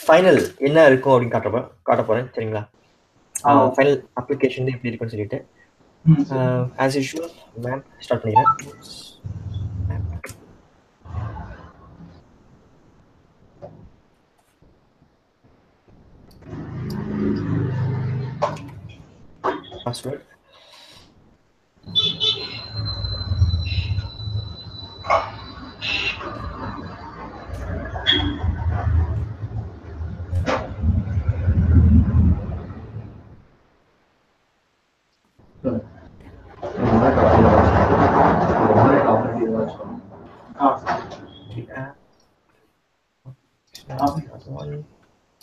Final என்ன இருக்கும் அப்படின்னு காட்ட போறேன். சரிங்களா? ஃபைனல் அப்ளிகேஷன் எப்படி இருக்குன்னு சொல்லிட்டு ஆஸ் யூஷுவல் மேப் ஸ்டார்ட் பண்ணிடுறேன். பாஸ்வேர்ட்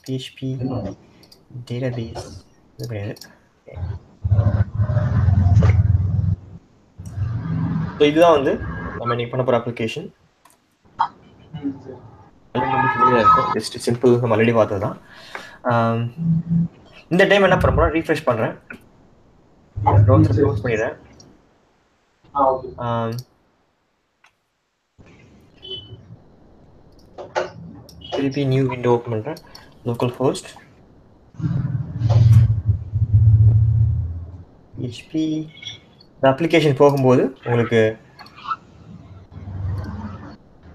PHP database இது கிடையாது. ஸோ இதுதான் வந்து நம்ம இன்னைக்கு பண்ண போகிற அப்ளிகேஷன். இருக்கும் ஜஸ்ட் சிம்பிள் நம்ம ஆல்ரெடி பார்த்தது தான். இந்த டைம் என்ன பண்ண போகிறோம், ரீஃப்ரெஷ் பண்ணுறேன், ப்ரௌசர் க்ளோஸ் பண்ணிடுறேன். திருப்பி நியூ விண்டோ ஓப்பன் பண்ணுறேன், லோக்கல் ஹோஸ்ட் PHP. இந்த அப்ளிகேஷன் போகும்போது உங்களுக்கு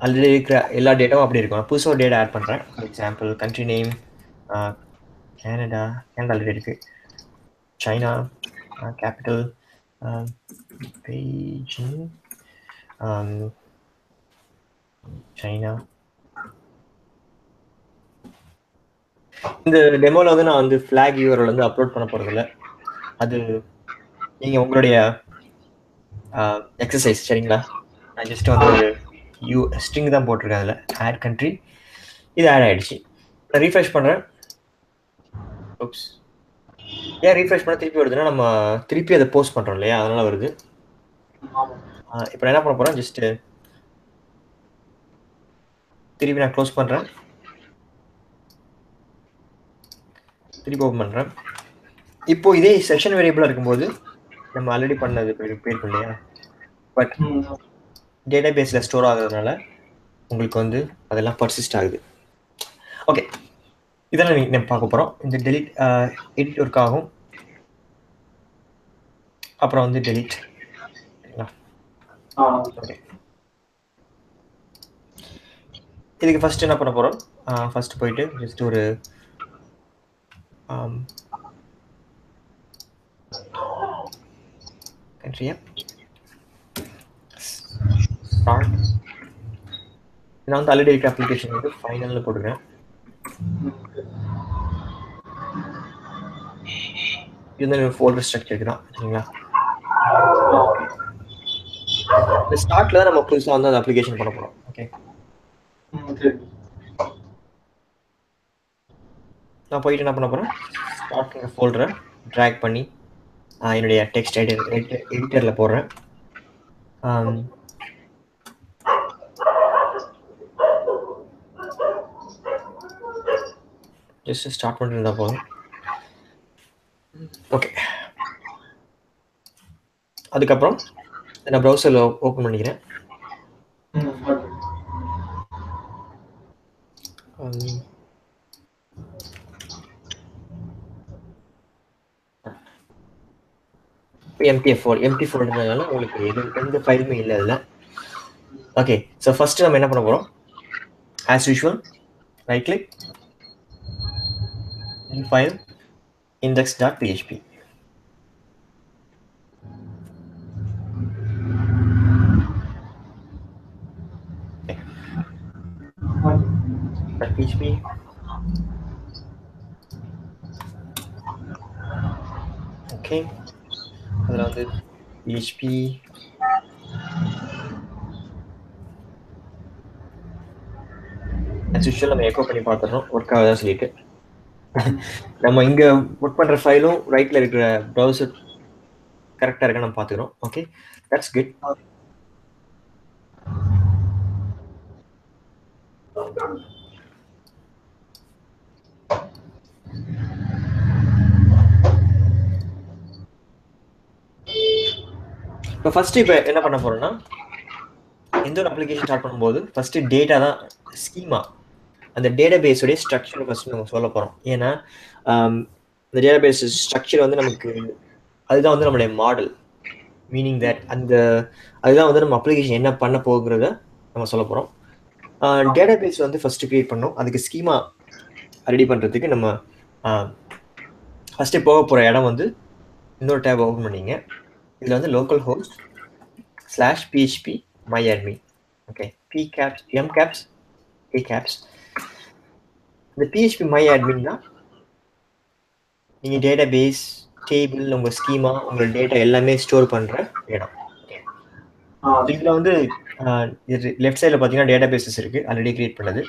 ஆல்ரெடி இருக்கிற எல்லா டேட்டாவும் அப்படி இருக்கும். நான் புதுசாக டேட்டா ஆட் பண்ணுறேன். For example country name Canada already இருக்கு, சைனா கேபிட்டல் பெய்ஜிங் சைனா. இந்த டெமோவில் வந்து நான் வந்து ஃப்ளாக் யூஆர்எல் வந்து அப்லோட் பண்ண போகிறதில்ல. அது நீங்கள் உங்களுடைய எக்ஸசைஸ். சரிங்களா? நான் ஜஸ்ட் வந்து ஒரு ஸ்ட்ரிங் தான் போட்டிருக்கேன். அதில் ஆட் கண்ட்ரி இது ஆட் ஆகிடுச்சு. நான் ரீஃப்ரெஷ் பண்ணுறேன். ஓப்ஸ், ஏன் ரீஃப்ரெஷ் பண்ண திருப்பி வருதுன்னா நம்ம திருப்பி அதை போஸ்ட் பண்ணுறோம் இல்லையா, அதனால வருது. இப்போ நான் என்ன பண்ண போகிறேன், ஜஸ்ட்டு திருப்பி நான் க்ளோஸ் பண்ணுறேன், திருப்பி ஓப்பன் பண்ணுறேன். இப்போ இதே செஷன் வேரியபிளாக இருக்கும்போது நம்ம ஆல்ரெடி பண்ணது போயிருக்கும் இல்லையா, பட் டேட்டா பேஸில் ஸ்டோர் ஆகுறதுனால உங்களுக்கு வந்து அதெல்லாம் பர்சிஸ்ட் ஆகுது. ஓகே, இதெல்லாம் நம்ம பார்க்க போகிறோம். இந்த டெலிட் எடிட் ஒர்க் ஆகும், அப்புறம் வந்து டெலிட். ஓகே, இதுக்கு ஃபர்ஸ்ட் என்ன பண்ண போகிறோம், ஃபர்ஸ்ட் போயிட்டு ஜஸ்ட் ஒரு கண்ட்ரியா ஸ்டார்ட். நான் வந்து ஆல்ரெடி இருக்க அப்ளிகேஷன் வந்து ஃபைனல்னு போட்டுக்கிறேன். இது வந்து ஃபோல்டர் ஸ்ட்ரக்சருக்கு தான். சரிங்களா? இந்த ஸ்டார்ட்ல தான் நம்ம புதுசாக வந்து அந்த அப்ளிகேஷன் பண்ண போகிறோம். ஓகே, நான் போயிட்டு என்ன பண்ண போகிறேன், ஸ்டார்ட் ஃபோல்டரை ட்ராக் பண்ணி என்னுடைய டெக்ஸ்ட் எடிட்டரில் போடுறேன். ஜஸ்ட் ஸ்டார்ட் பண்ணிட்டு இருந்தால் போதும். ஓகே, அதுக்கப்புறம் நான் ப்ரௌசரில் ஓப்பன் பண்ணிக்கிறேன். எம்டி ஃபோல்டர்னால உங்களுக்கு எந்த ஃபைலுமே இல்லை அதில். ஓகே, ஸோ ஃபர்ஸ்ட் நம்ம என்ன பண்ண போகிறோம், as usual right click, new file, index.php. PHP okay, அதில் வந்து PHP as usual நம்ம எக்கோ பண்ணி பார்த்துறோம் ஒர்க் ஆகுதா சொல்லிட்டு. நம்ம இங்கே ஒர்க் பண்ணுற ஃபைலும் ரைட்டில் இருக்கிற ப்ரௌசர் கரெக்டாக இருக்க நம்ம பார்த்துக்கிறோம். Okay, that's good. இப்போ ஃபர்ஸ்ட் இப்போ என்ன பண்ண போறோம்னா, எந்த ஒரு அப்ளிகேஷன் ஸ்டார்ட் பண்ணும்போது ஃபர்ஸ்ட் டேட்டா தான் ஸ்கீமா. அந்த டேட்டாபேஸோடைய ஸ்ட்ரக்சர் ஃபர்ஸ்ட் நம்ம சொல்ல போகிறோம். ஏன்னா இந்த டேட்டாபேஸ் ஸ்ட்ரக்சர் வந்து நமக்கு அதுதான் வந்து நம்மளுடைய மாடல். மீனிங் தட் அதுதான் வந்து நம்ம அப்ளிகேஷன் என்ன பண்ண போகிறத நம்ம சொல்ல போகிறோம். டேட்டாபேஸ் வந்து ஃபர்ஸ்ட் கிரியேட் பண்ணோம். அதுக்கு ஸ்கீமா ரெடி பண்ணுறதுக்கு நம்ம ஃபஸ்ட்டு போக போகிற இடம் வந்து இன்னொரு டேப் ஓப்பன் பண்ணிங்க. இதில் வந்து local host /php myadmin. Okay, p caps m caps a caps. இந்த php myadmin தான் நீங்கள் டேட்டாபேஸ் டேபிள் உங்கள் ஸ்கீமா உங்களோட டேட்டா எல்லாமே ஸ்டோர் பண்ணுற இடம். இதில் வந்து லெஃப்ட் சைடில் பார்த்தீங்கன்னா டேட்டாபேஸஸ் இருக்குது ஆல்ரெடி கிரியேட் பண்ணது.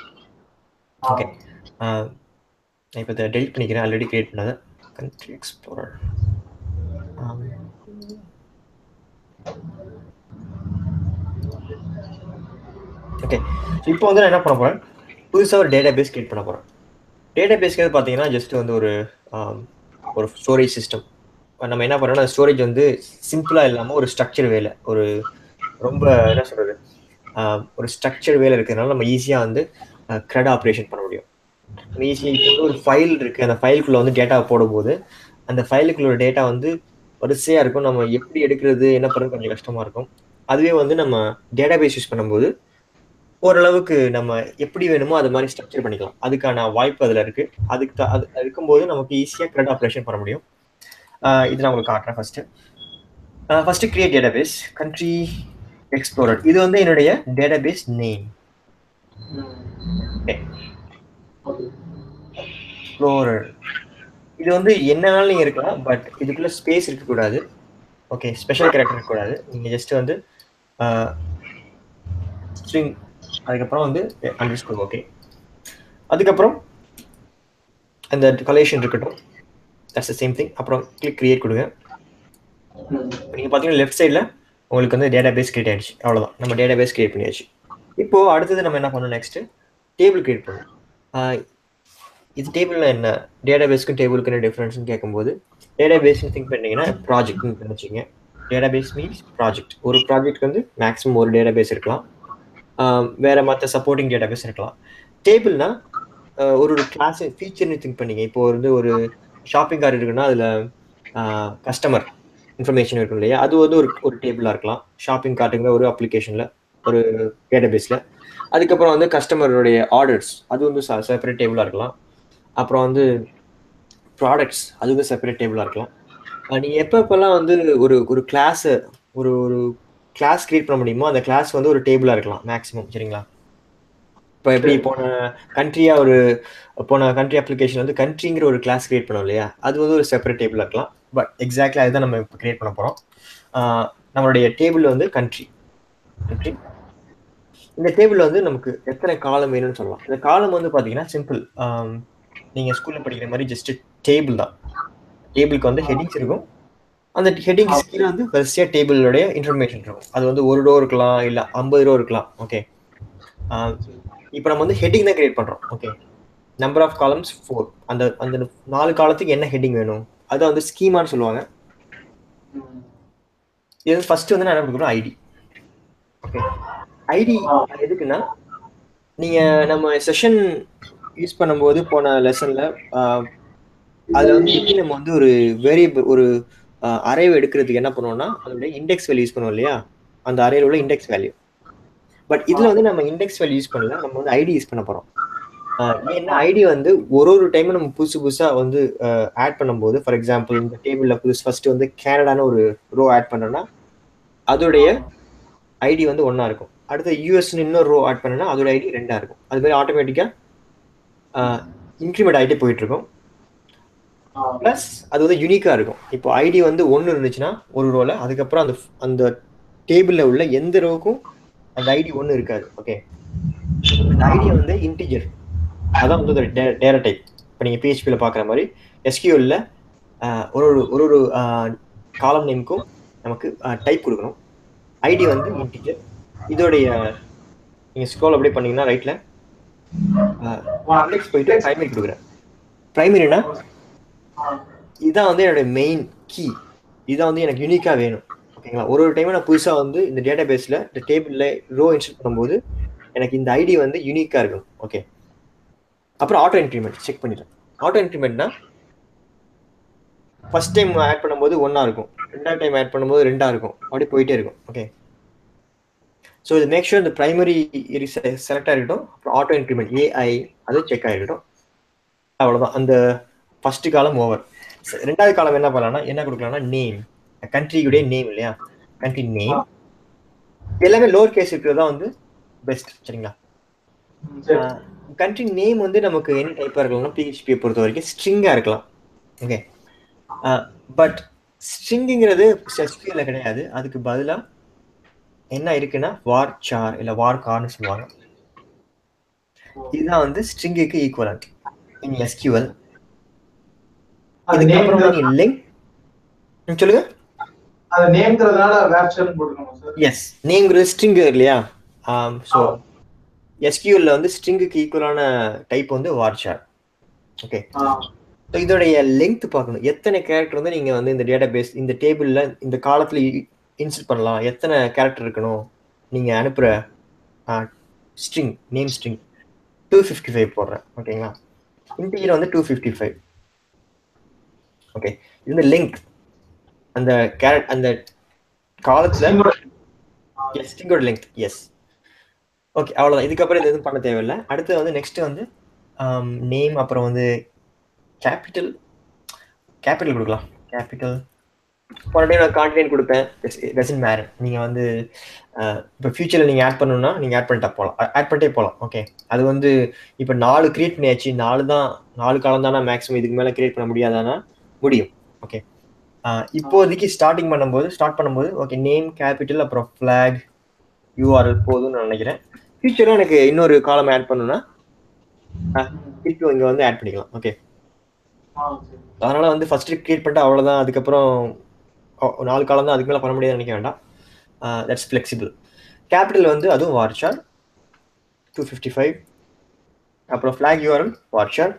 ஓகே, நான் இப்போ இதை டெலிட் பண்ணிக்கிறேன் ஆல்ரெடி கிரியேட் பண்ணதை. Country explorer. ஓகே, ஸோ இப்போ வந்து நான் என்ன பண்ண போகிறேன், புதுசாக ஒரு டேட்டாபேஸ் கிரியேட் பண்ண போகிறேன். டேட்டாபேஸ்க்கு பார்த்தீங்கன்னா ஜஸ்ட் வந்து ஒரு ஸ்டோரேஜ் சிஸ்டம். நம்ம என்ன பண்ணுறோம்னா ஸ்டோரேஜ் வந்து சிம்பிளாக இல்லாமல் ஒரு ஸ்ட்ரக்சர் வேலை, ஒரு ரொம்ப என்ன சொல்கிறது, ஒரு ஸ்ட்ரக்சர் வேலை இருக்கிறதுனால நம்ம ஈஸியாக வந்து CRUD ஆப்ரேஷன் பண்ண முடியும். நம்ம ஈஸியாக இப்போ வந்து ஒரு ஃபைல் இருக்குது, அந்த ஃபைலுக்குள்ளே வந்து டேட்டா போடும்போது அந்த ஃபைலுக்குள்ள டேட்டா வந்து வரிசையாக இருக்கும். நம்ம எப்படி எடுக்கிறது என்ன பண்ணுறது கொஞ்சம் கஷ்டமாக இருக்கும். அதுவே வந்து நம்ம டேட்டாபேஸ் யூஸ் பண்ணும்போது ஓரளவுக்கு நம்ம எப்படி வேணுமோ அது மாதிரி ஸ்ட்ரக்சர் பண்ணிக்கலாம். அதுக்கான வாய்ப்பு அதில் இருக்குது. அது இருக்கும்போது நமக்கு ஈஸியாக CRUD ஆப்ரேஷன் பண்ண முடியும். இது நான் உங்களுக்கு காட்டுறேன். First create database country explorer. இது வந்து என்னுடைய டேட்டாபேஸ் நேம். எக்ஸ்ப்ளோரர் இது வந்து என்னன்னாலும் நீங்கள் இருக்கலாம், பட் இதுக்குள்ள ஸ்பேஸ் இருக்கக்கூடாது. ஓகே, ஸ்பெஷல் கேரக்டர் இருக்கக்கூடாது. நீங்கள் ஜஸ்ட் வந்து ஸ்ட்ரிங், அதுக்கப்புறம் வந்து _ ஓகே, அதுக்கப்புறம் அந்த கலெக்ஷன் இருக்கட்டும், தட்ஸ் த சேம் திங். அப்புறம் கிளிக் கிரியேட் கொடுங்க. நீங்கள் பார்த்தீங்கன்னா லெஃப்ட் சைடில் உங்களுக்கு வந்து டேட்டாபேஸ் கிரியேட் ஆகிடுச்சு. அவ்வளோதான், நம்ம டேட்டாபேஸ் கிரியேட் பண்ணியாச்சு. இப்போது அடுத்தது நம்ம என்ன பண்ணணும், நெக்ஸ்ட்டு டேபிள் கிரியேட் பண்ணணும். இது டேபிளில் என்ன, டேட்டாபேஸ்க்கும் டேபிளுக்கு என்ன டிஃப்ரென்ஸ்னு கேட்கும்போது டேட்டாபேஸ்னு திங்க் பண்ணிங்கன்னா ப்ராஜெக்ட்னு நினச்சிங்க. Database means project. ஒரு ப்ராஜெக்ட் வந்து மேக்ஸிமம் ஒரு டேட்டாபேஸ் இருக்கலாம், வேறு மற்ற சப்போர்ட்டிங் டேட்டாபேஸ் இருக்கலாம். டேபிள்னா ஒரு கிளாஸ் ஃபீச்சர்னு திங்க் பண்ணிங்க. இப்போ வந்து ஒரு ஷாப்பிங் கார்டு இருக்குன்னா அதில் கஸ்டமர் இன்ஃபர்மேஷன் இருக்கும் இல்லையா, அது வந்து ஒரு டேபிளாக இருக்கலாம். ஷாப்பிங் கார்டுங்கிற ஒரு அப்ளிகேஷனில் ஒரு டேட்டாபேஸில். அதுக்கப்புறம் வந்து கஸ்டமருடைய ஆர்டர்ஸ் அது வந்து செப்பரேட் டேபிளாக இருக்கலாம். அப்புறம் வந்து ப்ராடக்ட்ஸ் அது வந்து செப்பரேட் டேபிளாக இருக்கலாம். நீங்கள் எப்பப்பெல்லாம் வந்து ஒரு கிளாஸை ஒரு கிளாஸ் கிரியேட் பண்ண முடியுமோ அந்த கிளாஸ் வந்து ஒரு டேபிளாக இருக்கலாம் மேக்ஸிமம். சரிங்களா? இப்போ எப்படி போன கண்ட்ரி அப்ளிகேஷன் வந்து கண்ட்ரிங்கிற ஒரு கிளாஸ் கிரியேட் பண்ணோம் இல்லையா, அது வந்து ஒரு செப்பரேட் டேபிளாக இருக்கலாம். பட் எக்ஸாக்ட்லி அதுதான் நம்ம இப்போ கிரியேட் பண்ண போகிறோம். நம்மளுடைய டேபிள் வந்து கண்ட்ரி. இந்த டேபிள் வந்து நமக்கு எத்தனை காலம் வேணும்னு சொல்லலாம். இந்த காலம் வந்து பார்த்தீங்கன்னா சிம்பிள். நீங்கள் ஸ்கூலில் படிக்கிற மாதிரி ஜஸ்ட் டேபிள் தான். டேபிளுக்கு வந்து ஹெட்டிங்ஸ் இருக்கும். அந்த ஹெட்டிங்ஸ் கீழே வந்து வரிசையாக டேபிளோடைய இன்ஃபர்மேஷன் இருக்கும். அது வந்து 1 ரோ இருக்கலாம், இல்லை 50 ரோ இருக்கலாம். ஓகே, இப்போ நம்ம வந்து ஹெட்டிங் தான் கிரியேட் பண்ணுறோம். Okay, number of columns 4. அந்த 4 காலத்துக்கு என்ன ஹெட்டிங் வேணும் அதை வந்து ஸ்கீமான்னு சொல்லுவாங்க. இது வந்து ஃபர்ஸ்ட் வந்து நான் என்ன கொடுக்குறோம், ஐடி. ஓகே, ஐடி எதுக்குன்னா நீங்கள் நம்ம செஷன் யூஸ் பண்ணும்போது போன லெசனில் அதில் வந்து எப்படி நம்ம வந்து ஒரு வேரியபிள் ஒரு அரேவை எடுக்கிறதுக்கு என்ன பண்ணுவோம்னா அதோட இண்டெக்ஸ் வேல்யூ யூஸ் பண்ணுவோம் இல்லையா, அந்த அரேல உள்ள இண்டெக்ஸ் வேல்யூ. பட் இதில் வந்து நம்ம இண்டெக்ஸ் வேல்யூ யூஸ் பண்ணல, நம்ம வந்து ஐடி யூஸ் பண்ண போகிறோம். ஏன்னா ஐடி வந்து ஒரு டைமும் நம்ம புதுசாக வந்து ஆட் பண்ணும்போது, ஃபார் எக்ஸாம்பிள் இந்த டேபிளில் ஃபர்ஸ்ட் வந்து கேனடான ஒரு ரோ ஆட் பண்ணுறோன்னா அதோடைய ஐடி வந்து 1 இருக்கும். அடுத்து யூஎஸ்ன்னு இன்னொரு ரோ ஆட் பண்ணனா அதோட ஐடி 2 இருக்கும். அது மாதிரி ஆட்டோமேட்டிக்காக இன்க்ரிமெண்ட் ஆகிட்டே போயிட்டு இருக்கும். ப்ளஸ் அது வந்து யூனிக்காக இருக்கும். இப்போ ஐடி வந்து 1 இருந்துச்சுன்னா ஒரு ரோவில், அதுக்கப்புறம் அந்த டேபிளில் உள்ள எந்த ரோவுக்கும் அந்த ஐடி 1 இருக்காது. ஓகே, அந்த ஐடியை வந்து இன்டிஜர், அதான் வந்து ஒரு டேட்டா டைப். இப்போ நீங்கள் பிஹெச்பியில் பார்க்குற மாதிரி எஸ்கியூஎல்ல ஒரு காலம் நேமுக்கும் நமக்கு டைப் கொடுக்கணும். ஐடி வந்து இன்டிஜர். இதோடைய நீங்கள் ஸ்க்ரோல் அப்படியே பண்ணீங்கன்னா ரைட்டில் இண்டெக்ஸ் போயிட்டு பிரைமரி கொடுக்குறேன். பிரைமரினா இதுதான் வந்து என்னோட மெயின் கீ. இதுதான் வந்து எனக்கு யூனிக்காக வேணும். ஓகேங்களா? ஒரு டைம் நான் புதுசாக வந்து இந்த டேட்டா பேஸில் இந்த டேபிளில் ரோ இன்ஸ்டால் பண்ணும்போது எனக்கு இந்த ஐடி வந்து யூனிக்காக இருக்கணும். ஓகே, அப்புறம் ஆட்டோ இன்க்ரிமெண்ட் செக் பண்ணிடுறேன். ஆட்டோ இன்க்ரிமெண்ட்னா ஃபர்ஸ்ட் டைம் ஆட் பண்ணும்போது 1 இருக்கும், ரெண்டாவது டைம் ஆட் பண்ணும்போது 2 இருக்கும், அப்படி போயிட்டே இருக்கும். ஓகே, ஸோ இது மேக் ஷூர் இந்த பிரைமரி செலக்ட் ஆகிருக்கட்டும், அப்புறம் ஆட்டோ இன்க்ரிமெண்ட் ஏஐ அது செக் ஆகிருக்கட்டும். அவ்வளோதான், அந்த ஃபர்ஸ்ட் காலம் ஓவர். ரெண்டாவது காலம் என்ன பண்ணலாம்னா என்ன கொடுக்கலாம்னா நேம், கண்ட்ரியுடைய நேம் இல்லையா, கண்ட்ரி நேம் எல்லாமே லோவர் கேஸ் இருக்கிறது தான் வந்து பெஸ்ட். சரிங்களா? கண்ட்ரி நேம் வந்து நமக்கு என்ன டைப்பாக இருக்கலாம்னா பிஹெச்பியை பொறுத்த வரைக்கும் ஸ்ட்ரிங்காக இருக்கலாம். ஓகே, பட் ஸ்ட்ரிங்குங்கிறது SQL கிடையாது. அதுக்கு பதிலாக என்ன இருக்குன்னா வார் சார் இல்லை வார் கார்னு சொல்லுவாங்க. இதுதான் வந்து ஸ்ட்ரிங்குக்கு ஈக்குவலண்ட் இன் SQL. இதுக்கப்புறம் வந்து நீ லிங்க் சொல்லுங்க. அது நேம்ங்கிறதுனால வேர்ச்சர்னு போட்டுக்கணும் சார். எஸ், நேம்ங்கிறது ஸ்ட்ரிங் இல்லையா. ஸோ SQL வந்து ஸ்ட்ரிங்குக்கு ஈக்குவலான டைப் வந்து வார்ச்சார். ஓகே, ஸோ இதோடைய லெங்க் பார்க்கணும், எத்தனை கேரக்டர் வந்து நீங்கள் வந்து இந்த டேட்டா பேஸ் இந்த டேபிளில் இந்த காலத்தில் இன்சர்ட் பண்ணலாம், எத்தனை கேரக்டர் இருக்கணும் நீங்கள் அனுப்புகிற ஸ்ட்ரிங் நேம் ஸ்ட்ரிங். 255 போடுறேன். ஓகேங்களா, இன்டீஜர் வந்து 255. ஓகே, இது வந்து லெங்க் அந்த அந்த காலத்தில் ஸ்ட்ரிங்கோட லெங்க். எஸ், ஓகே, அவ்வளோதான். இதுக்கப்புறம் இது எதுவும் பண்ண தேவையில்லை. அடுத்து வந்து நெக்ஸ்ட் வந்து நேம், அப்புறம் வந்து கேபிட்டல் கொடுக்கலாம். கேபிட்டல் போன நான் கான்டினென்ட் கொடுப்பேன். Doesn't matter. நீங்கள் வந்து இப்போ ஃபியூச்சரில் நீங்கள் ஆட் பண்ணணும்னா நீங்கள் ஆட் பண்ணிட்டே போகலாம். ஓகே, அது வந்து இப்போ 4 கிரியேட் பண்ணியாச்சு, 4 காலம் தானே மேக்ஸிமம், இதுக்கு மேலே கிரியேட் பண்ண முடியாதானா முடியும். ஓகே, இப்போதைக்கு ஸ்டார்ட் பண்ணும்போது ஓகே நேம் கேபிட்டல் அப்புறம் ஃபிளாக் URL போதும்னு நான் நினைக்கிறேன். ஃபியூச்சரில் எனக்கு இன்னொரு காலம் ஆட் பண்ணணும்னா திருப்பி இங்கே வந்து ஆட் பண்ணிக்கலாம். ஓகே, அதனால வந்து ஃபர்ஸ்ட் கிரியேட் பண்ணிட்டு அவ்வளோதான். அதுக்கப்புறம் 4 காலம் தான், அதுக்கு மேலே பண்ண முடியாதுன்னு நினைக்க வேண்டாம். That's flexible. கேபிட்டல் வந்து அதுவும் வார்ச்சார் 255, அப்புறம் ஃபிளாக் URL வார்ச்சார்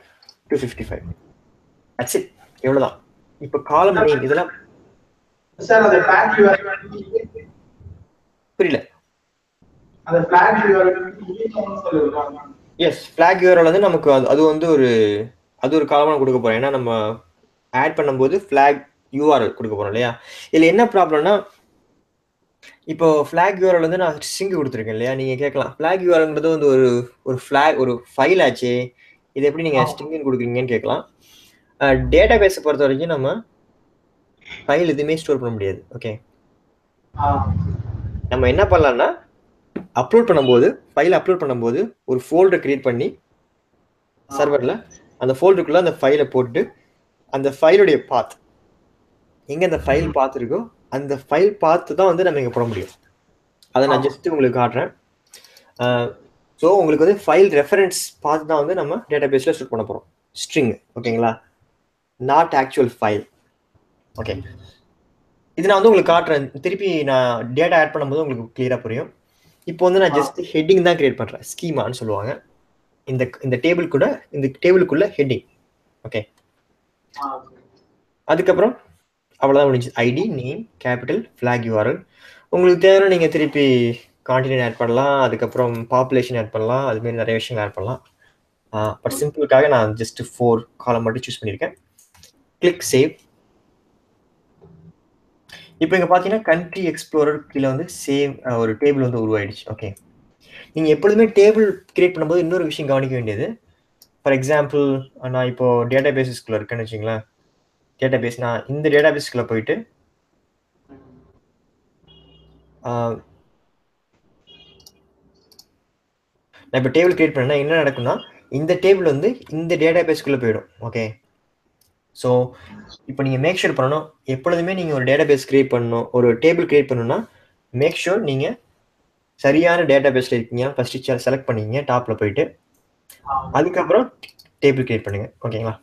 255. தட்ஸ் இட், எவ்வளோதான். இப்போ காலம் நேம் இதெல்லாம் சார் அந்த ஃபிளாக் URL புரியல. அந்த ஃபிளாக் URL சொல்லுங்க. எஸ், ஃபிளாக் URL வந்து நமக்கு அது வந்து ஒரு காலமாக கொடுக்க போகிறோம். ஏன்னா நம்ம ஆட் பண்ணும்போது ஃபிளாக் URL கொடுக்க போகிறோம் இல்லையா. இதில் என்ன ப்ராப்ளம்னா இப்போ ஃபிளாக் URL வந்து நான் ஸ்ட்ரிங் கொடுத்துருக்கேன் இல்லையா. நீங்கள் கேட்கலாம் ஃபிளாக் URLங்கிறது வந்து ஒரு ஃபிளாக் ஒரு ஃபைல் ஆச்சு, இது எப்படி நீங்கள் ஸ்ட்ரிங்னு கொடுக்குறீங்கன்னு கேட்கலாம். டேட்டா பேஸை பொறுத்த வரைக்கும் நம்ம ஃபைல் எதுவுமே ஸ்டோர் பண்ண முடியாது. ஓகே, நம்ம என்ன பண்ணலாம்னா ஃபைல் அப்லோட் பண்ணும்போது ஒரு ஃபோல்டர் கிரியேட் பண்ணி சர்வரில் அந்த ஃபோல்டருக்குள்ளே அந்த ஃபைலை போட்டு அந்த ஃபைலுடைய பாத் எங்கே அந்த ஃபைல் பாத் இருக்கோ அந்த ஃபைல் பார்த்து தான் வந்து நம்ம இங்கே போட முடியும். அதை நான் ஜஸ்ட் உங்களுக்கு காட்டுறேன். ஸோ உங்களுக்கு வந்து ஃபைல் ரெஃபரன்ஸ் பார்த்து தான் வந்து நம்ம டேட்டா பேஸில் ஸ்டோர் பண்ண போகிறோம் ஸ்ட்ரிங். ஓகேங்களா, நாட் ஆக்சுவல் ஃபைல். ஓகே, இது நான் வந்து உங்களுக்கு காட்டுறேன். திருப்பி நான் டேட்டா ஆட் பண்ணும்போது உங்களுக்கு கிளியராக புரியும். இப்போ வந்து நான் ஜஸ்ட் ஹெட்டிங் தான் கிரியேட் பண்ணுறேன், ஸ்கீமான்னு சொல்லுவாங்க. இந்த டேபிளுக்குள்ள ஹெட்டிங். ஓகே, அதுக்கப்புறம் அவ்வளோதான் முடிஞ்சு. ID, name, capital, flag URL. உங்களுக்கு தேவையான நீங்கள் திருப்பி கான்டினென்ட் ஆட் பண்ணலாம், அதுக்கப்புறம் பாப்புலேஷன் ஆட் பண்ணலாம், அதுமாரி நிறைய விஷயங்கள் ஆட் பண்ணலாம். பட் சிம்பிளுக்காக நான் ஜஸ்ட் 4 காலம் மட்டும் சூஸ் பண்ணியிருக்கேன். Click save. இப்போ இங்கே பார்த்தீங்கன்னா கண்ட்ரி எக்ஸ்ப்ளோரர் கீழே வந்து சேவ் ஒரு டேபிள் வந்து உருவாயிடுச்சு. ஓகே, நீங்கள் எப்பொழுதுமே டேபிள் கிரியேட் பண்ணும்போது இன்னொரு விஷயம் கவனிக்க வேண்டியது. ஃபார் எக்ஸாம்பிள் நான் இப்போ டேட்டா பேஸஸ்குள்ளே இருக்கேன்னு வச்சுங்களேன். டேட்டா பேஸ் நான் இந்த டேட்டா பேஸ்க்குள்ளே போயிட்டு நான் இப்போ டேபிள் கிரியேட் பண்ணேன்னா என்ன நடக்கும்னா இந்த டேபிள் வந்து இந்த டேட்டா பேஸ்க்குள்ளே போயிடும். ஓகே, ஸோ இப்போ நீங்கள் மேக் ஷூர் பண்ணணும், எப்பொழுதுமே நீங்கள் ஒரு டேட்டா பேஸ் கிரியேட் பண்ணணும், ஒரு டேபிள் கிரியேட் பண்ணணும்னா மேக் ஷூர் நீங்கள் சரியான டேட்டா பேஸில் இருக்கீங்க ஃபஸ்ட்டு செலக்ட் பண்ணிங்க டாப்பில் போயிட்டு, அதுக்கப்புறம் டேபிள் கிரியேட் பண்ணுங்க. ஓகேங்களா,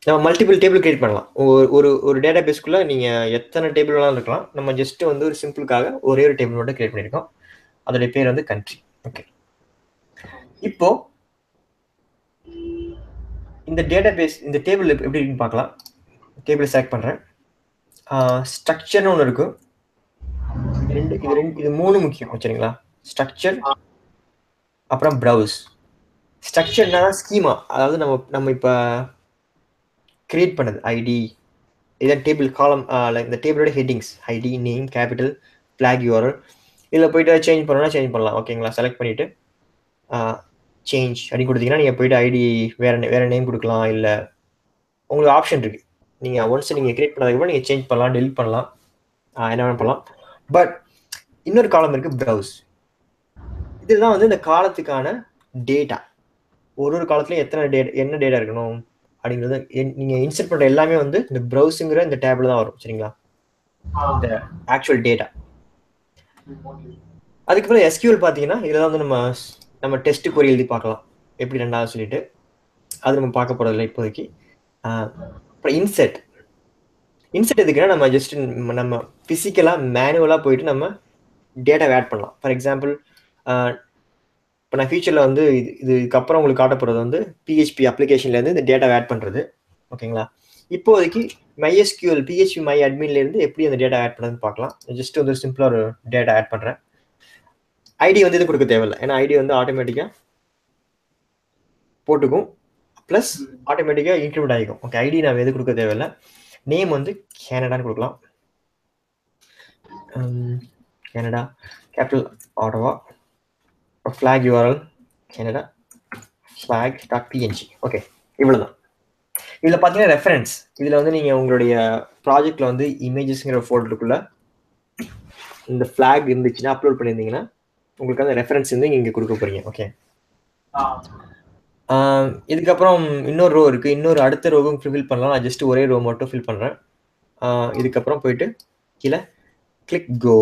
நம்ம மல்டிபிள் டேபிள் கிரியேட் பண்ணலாம். ஒரு டேட்டா பேஸ்க்குள்ளே நீங்கள் எத்தனை டேபிள் வேணாலும் இருக்கலாம். நம்ம ஜஸ்ட் வந்து ஒரு சிம்பிளுக்காக ஒரே ஒரு டேபிள் மட்டும் கிரியேட் பண்ணியிருக்கோம். அதோடைய பேர் வந்து கண்ட்ரி. ஓகே, இப்போ இந்த டேட்டா பேஸ் இந்த டேபிள் எப்படி இருக்குன்னு பார்க்கலாம். டேபிள் செலக்ட் பண்ணுறேன். ஸ்ட்ரக்சர்னு ஒன்று இருக்கும். இது 3 முக்கியம். சரிங்களா, ஸ்ட்ரக்சர், அப்புறம் ப்ரௌஸ். ஸ்ட்ரக்சர்னா ஸ்கீமா, அதாவது நம்ம இப்போ கிரியேட் பண்ணது ஐடி, இதான் டேபிள் காலம், இந்த டேபிளோட headings ID, name, capital, flag, URL. இதில் போயிட்டு சேஞ்ச் பண்ணணும்னா சேஞ்ச் பண்ணலாம். ஓகேங்களா? செலக்ட் பண்ணிவிட்டு சேஞ்ச் அப்படின்னு கொடுத்தீங்கன்னா நீங்கள் போயிட்டு ஐடி வேறு நேம் கொடுக்கலாம். இல்லை உங்களுக்கு ஆப்ஷன் இருக்குது. நீங்கள் ஒன்ஸ் நீங்கள் கிரியேட் பண்ணதுக்கப்புறம் நீங்கள் சேஞ்ச் பண்ணலாம், டெலிட் பண்ணலாம், என்ன வேணும் பண்ணலாம். பட் இன்னொரு காலம் இருக்குது, ப்ரௌஸ். இதுதான் வந்து இந்த காலத்துக்கான டேட்டா. ஒரு காலத்துலையும் என்ன டேட்டா இருக்கணும் அப்படிங்கிறது நீங்கள் இன்சர்ட் பண்ணுற எல்லாமே வந்து இந்த ப்ரௌஸுங்கிற இந்த டேபிள் தான் வரும். சரிங்களா? இந்த ஆக்சுவல் டேட்டா. அதுக்கப்புறம் எஸ்கியூஎல் பார்த்தீங்கன்னா இதில் வந்து நம்ம டெஸ்ட் கொரி எழுதி பார்க்கலாம் எப்படி ரெண்டாவது சொல்லிட்டு. அது நம்ம பார்க்க போகிறதில்ல இப்போதைக்கு. அப்புறம் இன்செர்ட் எதுக்குன்னா நம்ம ஜஸ்ட் நம்ம ஃபிசிக்கலாக மேனுவலாக போயிட்டு நம்ம டேட்டாவை ஆட் பண்ணலாம். ஃபார் எக்ஸாம்பிள் இப்போ நான் ஃபியூச்சரில் வந்து இதுக்கப்புறம் உங்களுக்கு காட்ட போகிறது வந்து PHP அப்ளிகேஷன்லேருந்து இந்த டேட்டாவை ஆட் பண்ணுறது. ஓகேங்களா? இப்போதைக்கு MySQL PHP மை அட்மின்லேருந்து எப்படி அந்த டேட்டா ஆட் பண்ணுறதுன்னு பார்க்கலாம். ஜஸ்ட் வந்து சிம்பிளாக ஒரு டேட்டா ஆட் பண்ணுறேன். ஐடி வந்து இது கொடுக்க தேவையில்லை, ஏன்னா ஐடி வந்து ஆட்டோமேட்டிக்காக போட்டுக்கும், ப்ளஸ் ஆட்டோமேட்டிக்காக இன்க்ரிமெண்ட் ஆகிக்கும். ஓகே, ஐடி நான் எது கொடுக்க தேவையில்லை. நேம் வந்து கேனடான்னு கொடுக்கலாம். Canada capital Ottawa. Flag URL Canada flag.png. Okay, இவ்வளோதான். இதில் பார்த்தீங்கன்னா ரெஃபரன்ஸ், இதில் வந்து நீங்கள் உங்களுடைய ப்ராஜெக்டில் வந்து இமேஜஸ்ங்கிற ஃபோல்டருக்குள்ளே இந்த ஃபிளாக் இருந்துச்சுன்னா அப்லோட் பண்ணியிருந்தீங்கன்னா உங்களுக்கு அந்த ரெஃபரன்ஸ் வந்து இங்கே கொடுக்க போகிறீங்க. ஓகே, இதுக்கப்புறம் இன்னொரு ரோ இருக்குது. இன்னொரு அடுத்த ரோவும் ஃபில் பண்ணலாம். நான் ஜஸ்ட் ஒரே ரோ மட்டும் ஃபில் பண்ணுறேன். இதுக்கப்புறம் போயிட்டு கீழே கிளிக் கோ.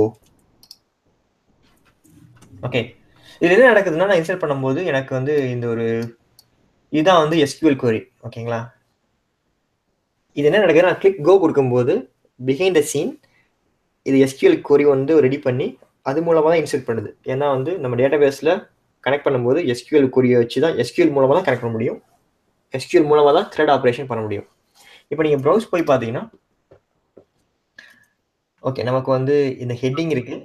ஓகே, இது என்ன நடக்குதுன்னா நான் இன்சர்ட் பண்ணும்போது எனக்கு வந்து இந்த ஒரு இதுதான் வந்து SQL query. ஓகேங்களா? இது என்ன நடக்குது, நான் கிளிக் கோ கொடுக்கும்போது பிஹைண்ட் த சீன் இது SQL query வந்து ரெடி பண்ணி அது மூலமாக தான் இன்சர்ட் பண்ணுது. ஏன்னா வந்து நம்ம டேட்டா பேஸில் கனெக்ட் பண்ணும்போது SQL query வச்சு தான் SQL மூலமாக தான் கனெக்ட் பண்ண முடியும். SQL மூலமாக தான் த்ரெட் ஆப்ரேஷன் பண்ண முடியும். இப்போ நீங்கள் ப்ரௌஸ் போய் பார்த்தீங்கன்னா ஓகே, நமக்கு வந்து இந்த ஹெட்டிங் இருக்குது,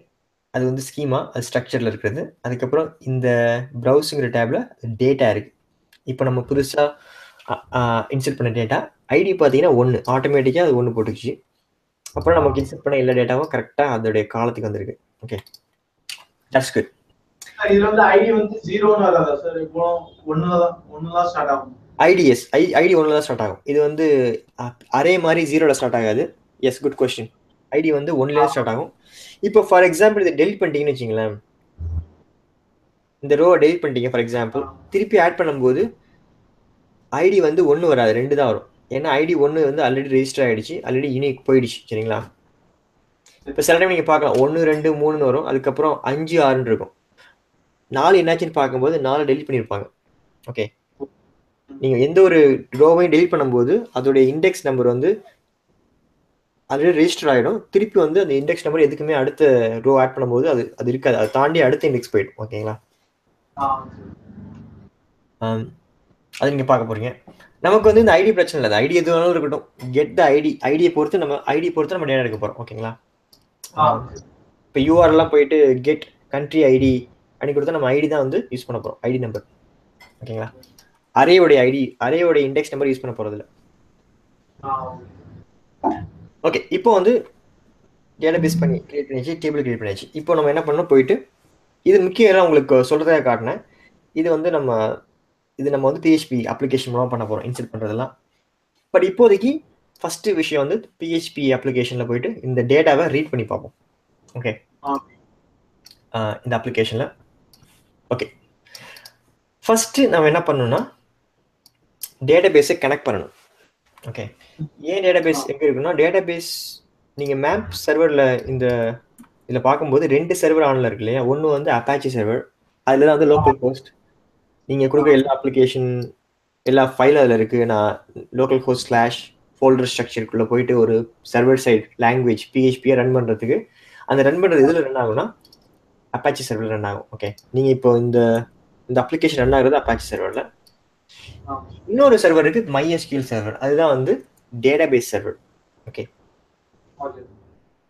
அது வந்து ஸ்கீமா, அது ஸ்ட்ரக்சரில் இருக்கிறது. அதுக்கப்புறம் இந்த ப்ரௌஸுங்கிற டேபில் டேட்டா இருக்குது. இப்போ நம்ம புதுசாக இன்சர்ட் பண்ண டேட்டா ஐடி பார்த்தீங்கன்னா 1 ஆட்டோமேட்டிக்காக அது 1 போட்டுச்சு. அப்புறம் நமக்கு இன்சர்ட் பண்ண எல்லா டேட்டாவும் கரெக்டாக அதோடைய காலத்துக்கு வந்திருக்கு. Okay, that's good. இதுல வந்து ஐடி வந்து 0ன்னு வராதா சார்? இப்போ 1ல தான் ஸ்டார்ட் ஆகும். ஐடிஎஸ் ஐடி 1ல தான் ஸ்டார்ட் ஆகும். இது வந்து அரே மாதிரி 0ல ஸ்டார்ட் ஆகாது. Yes, good question. ஐடி வந்து 1ல ஸ்டார்ட் ஆகும். இப்போ ஃபார் எக்ஸாம்பிள் இதை டெலிட் பண்ணிட்டீங்கன்னு வச்சுங்களேன், இந்த ரோவை டெலிட் பண்ணிட்டீங்க ஃபார் எக்ஸாம்பிள், திருப்பி ஆட் பண்ணும்போது ஐடி வந்து 1 வராது, 2 தான் வரும். ஏன்னா ஐடி 1 வந்து ஆல்ரெடி ரெஜிஸ்டர் ஆகிடுச்சு, ஆல்ரெடி யூனிக் போயிடுச்சு. சரிங்களா? இப்போ சில டைம் நீங்கள் பார்க்கலாம் 1 2 3ன்னு வரும், அதுக்கப்புறம் 5 6ன்னு இருக்கும். 4 என்னாச்சுன்னு பார்க்கும்போது 4 டெலிட் பண்ணியிருப்பாங்க. ஓகே, நீங்கள் எந்த ஒரு ரோவையும் டெலிட் பண்ணும்போது அதோடைய இண்டெக்ஸ் நம்பர் வந்து ஆல்ரெடி ரெஜிஸ்டர் ஆகிடும். திருப்பி வந்து அந்த இண்டெக்ஸ் நம்பர் எதுக்குமே அடுத்த ரோ ஆட் பண்ணும்போது அது இருக்காது, அதை தாண்டி அடுத்த இண்டெக்ஸ் போயிடும். ஓகேங்களா? அது நீங்கள் பார்க்க போகிறீங்க. நமக்கு வந்து இந்த ஐடி பிரச்சனை இல்லை, ஐடி எது வேணாலும் இருக்கட்டும். கெட் த ஐடியை பொறுத்து நம்ம டேட்டா எடுக்க போகிறோம். ஓகேங்களா? இப்போ யூஆர்லாம் போயிட்டு கெட் கண்ட்ரி ஐடி அப்படி கொடுத்தா நம்ம ஐடி தான் வந்து யூஸ் பண்ண போகிறோம், ஐடி நம்பர். ஓகேங்களா? அரேயோடைய இண்டெக்ஸ் நம்பர் யூஸ் பண்ண போகிறதில்ல. ஓகே, இப்போ வந்து டேட்டாபேஸ் கிரியேட் பண்ணியாச்சு, டேபிள் கிரியேட் பண்ணியாச்சு. இப்போ நம்ம என்ன பண்ணணும், போயிட்டு இது முக்கியம் உங்களுக்கு சொல்கிறதாக காட்டினேன். இது வந்து நம்ம வந்து PHP அப்ளிகேஷன் மூலமாக பண்ண போகிறோம், இன்சர்ட் பண்ணுறதெல்லாம். பட் இப்போதைக்கு ஃபஸ்ட்டு விஷயம் வந்து PHP அப்ளிகேஷனில் போயிட்டு இந்த டேட்டாவை ரீட் பண்ணி பார்ப்போம். ஓகே, இந்த அப்ளிகேஷனில். ஓகே, ஃபஸ்ட்டு நம்ம என்ன பண்ணணும்னா டேட்டாபேஸை கனெக்ட் பண்ணணும். ஓகே, ஏன் டேட்டாபேஸ் எங்கே இருக்குன்னா, டேட்டாபேஸ் நீங்கள் மேப் சர்வரில் இதில் பார்க்கும்போது 2 சர்வர் ஆனில் இருக்கு இல்லையா? ஒன்று வந்து அப்பாச்சி சர்வர், அதில் தான் வந்து லோக்கல் ஹோஸ்ட். நீங்கள் கொடுக்குற எல்லா அப்ளிகேஷன் எல்லா ஃபைல் அதில் இருக்குது. நான் லோக்கல் ஹோஸ்ட் /ஃபோல்டர் ஸ்ட்ரக்சருக்குள்ளே போயிட்டு ஒரு server side language PHP run பண்ணுறதுக்கு அந்த ரன் பண்ணுறது இதில் ரன் ஆகும்னா அப்பாச்சி சர்வரில் ரன் ஆகும். ஓகே, நீங்கள் இப்போ இந்த அப்ளிகேஷன் ரன் ஆகுறது அப்பாச்சி சர்வரில். இன்னொரு சர்வர் இருக்குது MySQL சர்வர், அதுதான் வந்து டேட்டாபேஸ் சர்வர். ஓகே,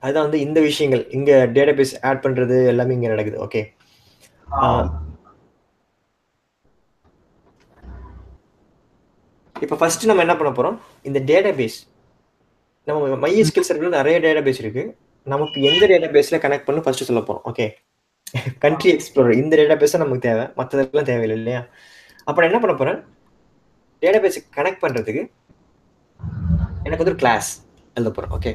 அதுதான் வந்து இந்த விஷயங்கள் இங்கே டேட்டாபேஸ் ஆட் பண்ணுறது எல்லாமே இங்கே நடக்குது. ஓகே, இப்போ ஃபர்ஸ்ட் நம்ம என்ன பண்ண போறோம், இந்த டேட்டாபேஸ் நம்ம MySQL சர்வர்ல நிறைய டேட்டாபேஸ் இருக்கு. நமக்கு எந்த டேட்டாபேஸ்ல கனெக்ட் பண்ணு ஃபர்ஸ்ட் சொல்ல போறோம். ஓகே, கண்ட்ரி எக்ஸ்ப்ளோரர் இந்த டேட்டாபேஸ் நமக்கு தேவை, மற்றதெல்லாம் தேவையில்லை இல்லையா? அப்ப நான் என்ன பண்ண போறேன், டேட்டாபேஸ் கனெக்ட் பண்றதுக்கு எனக்கு வந்து ஒரு கிளாஸ் எழுத போறேன். ஓகே,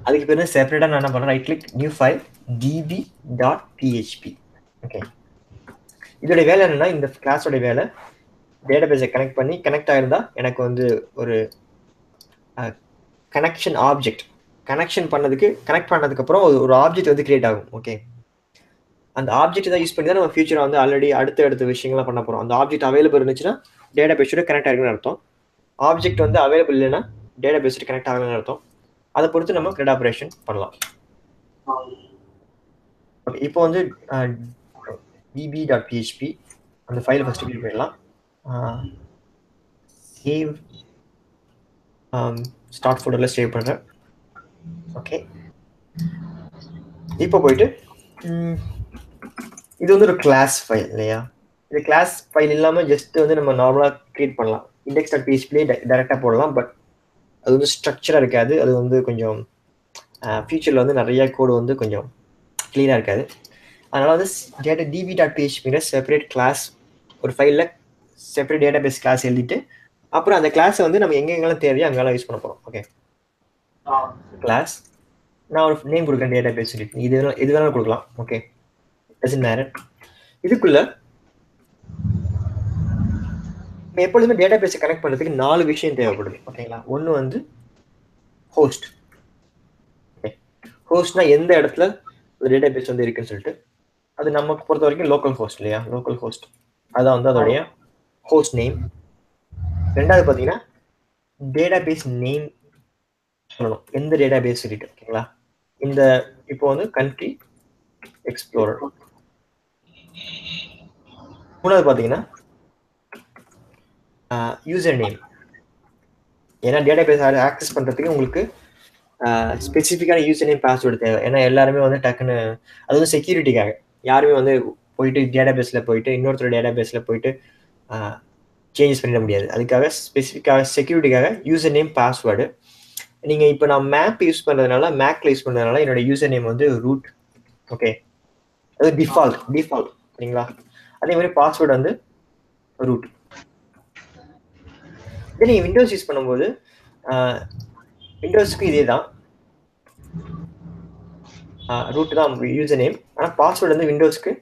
அதுக்கு பேர் செப்பரேட்டா நான் என்ன பண்றேன், right click new file db.php. Okay, இதோட வேலை என்னன்னா, இந்த கிளாஸோட வேலை டேட்டாபேஸை கனெக்ட் ஆயிருந்தா எனக்கு வந்து ஒரு கனெக்ஷன் ஆப்ஜெக்ட் கனெக்ட் பண்ணதுக்கு அப்புறம் ஒரு ஆப்ஜெக்ட் வந்து கிரியேட் ஆகும். ஓகே, அந்த ஆப்ஜெக்ட் தான் யூஸ் பண்ணி தான் நம்ம ஃபியூச்சர் வந்து ஆல்ரெடி அடுத்த விஷயங்கள்லாம் பண்ண போறோம். அந்த ஆப்ஜெக்ட் அவைலபிள் இருந்துச்சுன்னா டேட்டாபேஸோட கனெக்ட் ஆகிருக்குன்னு அர்த்தம். ஆப்ஜெக்ட் வந்து அவைலபிள் இல்லைன்னா டேட்டாபேஸோட கனெக்ட் ஆகலன்னு அர்த்தம். அதை பொறுத்து நம்ம கிரெட் ஆப்ரேஷன் பண்ணலாம். ஓகே, இப்போ வந்து db.php அந்த ஃபைலை ஃபர்ஸ்ட் கிளிக் பண்ணலாம். சேவ் ஸ்டார்ட் ஃபோல்டரில் சேவ் பண்ணுறேன். ஓகே, இப்போ போயிட்டு இது வந்து ஒரு கிளாஸ் ஃபைல் இல்லையா? இந்த கிளாஸ் ஃபைல் இல்லாமல் ஜஸ்ட் வந்து நம்ம நார்மலாக கிரியேட் பண்ணலாம். index.phpலே டைரெக்டாக போடலாம். பட் அது வந்து ஸ்ட்ரக்சராக இருக்காது. அது வந்து கொஞ்சம் ஃபியூச்சரில் வந்து நிறைய கோடு வந்து கொஞ்சம் கிளியராக இருக்காது. அதனால வந்து db.phpங்கிற செப்பரேட் கிளாஸ் ஒரு ஃபைலில் செப்பரேட் டேட்டாபேஸ் கிளாஸ் எழுதிட்டு அப்புறம் அந்த கிளாஸை வந்து நம்ம எங்கெங்கெல்லாம் தேவையோ அங்கெல்லாம் யூஸ் பண்ண போகிறோம். ஓகே, கிளாஸ் நான் ஒரு நேம் கொடுக்குறேன், டேட்டாபேஸ் சொல்லிட்டு இது வேணாலும் கொடுக்கலாம். Okay, doesn't matter. இதுக்குள்ள எப்பொழுதுமே டேட்டாபேஸை கனெக்ட் பண்ணுறதுக்கு 4 விஷயம் தேவைப்படுது. ஓகேங்களா? ஒன்று வந்து ஹோஸ்ட். ஓகே, ஹோஸ்ட்னா எந்த இடத்துல ஒரு டேட்டாபேஸ் வந்து இருக்குன்னு சொல்லிட்டு அது நமக்கு பொறுத்த வரைக்கும் லோக்கல் ஹோஸ்ட் இல்லையா? லோக்கல் ஹோஸ்ட் அதான் வந்து அதோடைய ஹோஸ்ட் நேம். ரெண்டாவது பார்த்தீங்கன்னா டேட்டாபேஸ் நேம் சொல்லணும், எந்த டேட்டாபேஸ் சொல்லிட்டு. ஓகேங்களா? இந்த இப்போ வந்து கண்ட்ரி எக்ஸ்ப்ளோரர். மூணாவது பார்த்தீங்கன்னா யூசர் நேம். ஏன்னா டேட்டாபேஸ் ஆக்சஸ் பண்ணுறதுக்கு உங்களுக்கு ஸ்பெசிஃபிக்கான யூசர் நேம் பாஸ்வேர்டு தேவை. ஏன்னா எல்லாருமே வந்து டக்குன்னு அது வந்து செக்யூரிட்டிக்காக யாருமே வந்து போயிட்டு டேட்டாபேஸில் போயிட்டு இன்னொருத்தர் டேட்டாபேஸில் போயிட்டு சேஞ்சஸ் பண்ணிட முடியாது. அதுக்காக ஸ்பெசிஃபிக்காக செக்யூரிட்டிக்காக யூசர் நேம் பாஸ்வேர்டு. நீங்கள் இப்போ நான் மேக்ல யூஸ் பண்ணுறதுனால என்னோட யூசர் நேம் வந்து ரூட். ஓகே, அது டிஃபால்ட் சரிங்களா? அதே மாதிரி பாஸ்வேர்டு வந்து ரூட். இதே நீங்கள் விண்டோஸ் யூஸ் பண்ணும்போது விண்டோஸ்க்கு இதே தான், ரூட் தான் யூசர் நேம். ஆனால் பாஸ்வேர்டு வந்து விண்டோஸ்க்கு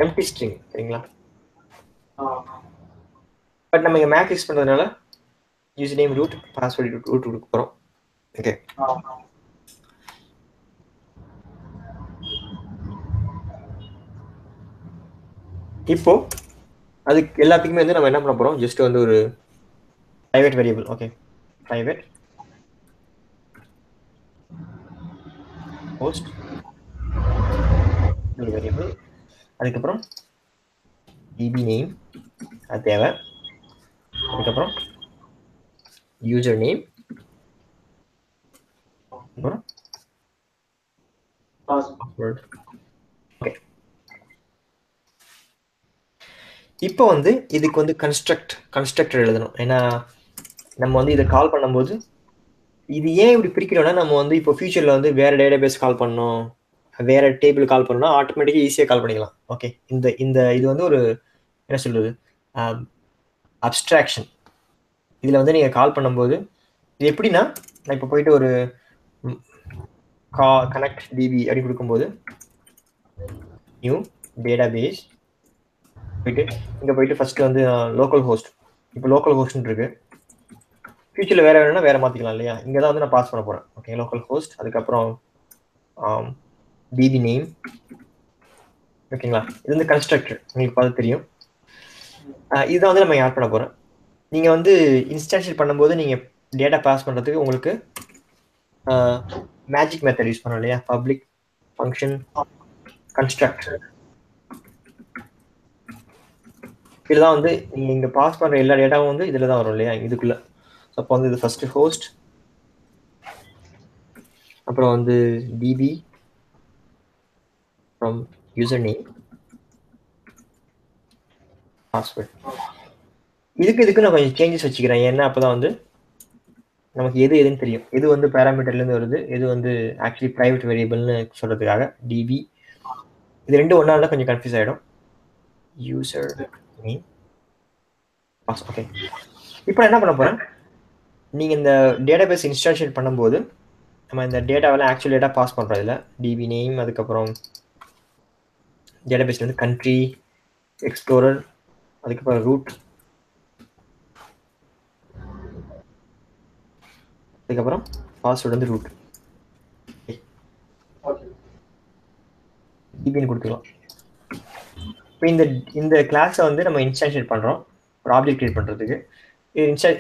எம்டி ஸ்ட்ரிங் சரிங்களா? பட் நம்ம இங்கே மேக் யூஸ் பண்ணுறதுனால user name root, password root கொடுக்க போகிறோம். ஓகே, இப்போ அதுக்கு எல்லாத்துக்குமே வந்து நம்ம என்ன பண்ண போகிறோம், ஜஸ்ட் வந்து ஒரு private variable. Okay, private host variable. அதுக்கப்புறம் டிபி நேம் அது தேவை. அதுக்கப்புறம் யூசர் நேம், அப்புறம் பாஸ்வேர்ட். ஓகே, இப்போ வந்து இதுக்கு வந்து கன்ஸ்ட்ரக்டர் எழுதணும். ஏன்னா நம்ம வந்து இதை கால் பண்ணும்போது இது ஏன் இப்படி பிரிக்கிறோம்னா, நம்ம வந்து இப்போ ஃபியூச்சரில் வந்து வேற டேட்டாபேஸ் கால் பண்ணோம், வேற டேபிள் கால் பண்ணோம்னா ஆட்டோமேட்டிக்காக ஈஸியாக கால் பண்ணிக்கலாம். ஓகே, இது வந்து ஒரு என்ன சொல்றது அப்ஸ்ட்ராக்ஷன். இதில் வந்து நீங்கள் கால் பண்ணும்போது இது எப்படின்னா, நான் இப்போ போயிட்டு ஒரு கனெக்ட் டிபி அப்படி கொடுக்கும்போது நியூ டேட்டாபேஸ் போயிட்டு இங்கே போயிட்டு ஃபர்ஸ்ட் வந்து லோக்கல் ஹோஸ்ட். இப்போ லோக்கல் ஹோஸ்ட்னு இருக்கு. ஃபியூச்சரில் வேற வேணும்னா வேற மாற்றிக்கலாம் இல்லையா? இங்கே தான் வந்து நான் பாஸ் பண்ண போகிறேன். ஓகே, லோக்கல் ஹோஸ்ட், அதுக்கப்புறம் டிபி நேம். ஓகேங்களா? இது வந்து கன்ஸ்ட்ரக்டர், உங்களுக்கு பார்த்து தெரியும். இதுதான் வந்து நம்ம ஆட் பண்ண போகிறோம். நீங்கள் வந்து இன்ஸ்டான்ஷியேட் பண்ணும்போது நீங்கள் டேட்டா பாஸ் பண்ணுறதுக்கு உங்களுக்கு மேஜிக் மெத்தட் யூஸ் பண்ணணும் இல்லையா? Public function construct. இதில் தான் வந்து நீங்கள் இங்கே பாஸ் பண்ணுற எல்லா டேட்டாவும் வந்து இதில் தான் வரும் இல்லையா? இதுக்குள்ளே. ஸோ அப்போ வந்து இது ஃபர்ஸ்ட் ஹோஸ்ட், அப்புறம் வந்து டிபி, அப்புறம் யூசர் நேம், பாஸ்வேர்ட். இதுக்கு நான் கொஞ்சம் சேஞ்சஸ் வச்சுக்கிறேன். ஏன்னா அப்பதான் வந்து நமக்கு எதுன்னு தெரியும். எது வந்து பேராமீட்டர்லேருந்து வருது, எது வந்து ஆக்சுவலி ப்ரைவேட் வேரியபிள்னு சொல்றதுக்காக டிவி. இது ரெண்டும் ஒன்றா இருந்தால் கொஞ்சம் கன்ஃபியூஸ் ஆகிடும். User name, pass. ஓகே, இப்போ என்ன பண்ண போகிறேன், நீங்கள் இந்த டேட்டாபேஸ் இன்ஸ்டாலேஷன் பண்ணும்போது நம்ம இந்த டேட்டாவெல்லாம் ஆக்சுவல் டேட்டா பாஸ் பண்ணுறோம். இதில் டிவி நேம், அதுக்கப்புறம் டேட்டாபேஸ்ல வந்து கண்ட்ரி, எக்ஸ்ப்ளோரர், அதுக்கப்புறம் ரூட், அதுக்கப்புறம் பாஸ்வேர்டு வந்து ரூட். டிபின்னு கொடுத்துக்கலாம். இப்போ இந்த கிளாஸை வந்து நம்ம இன்ஸ்டான்ஷியேட் பண்ணுறோம் ஒரு ஆப்ஜெக்ட் கிரியேட் பண்ணுறதுக்கு.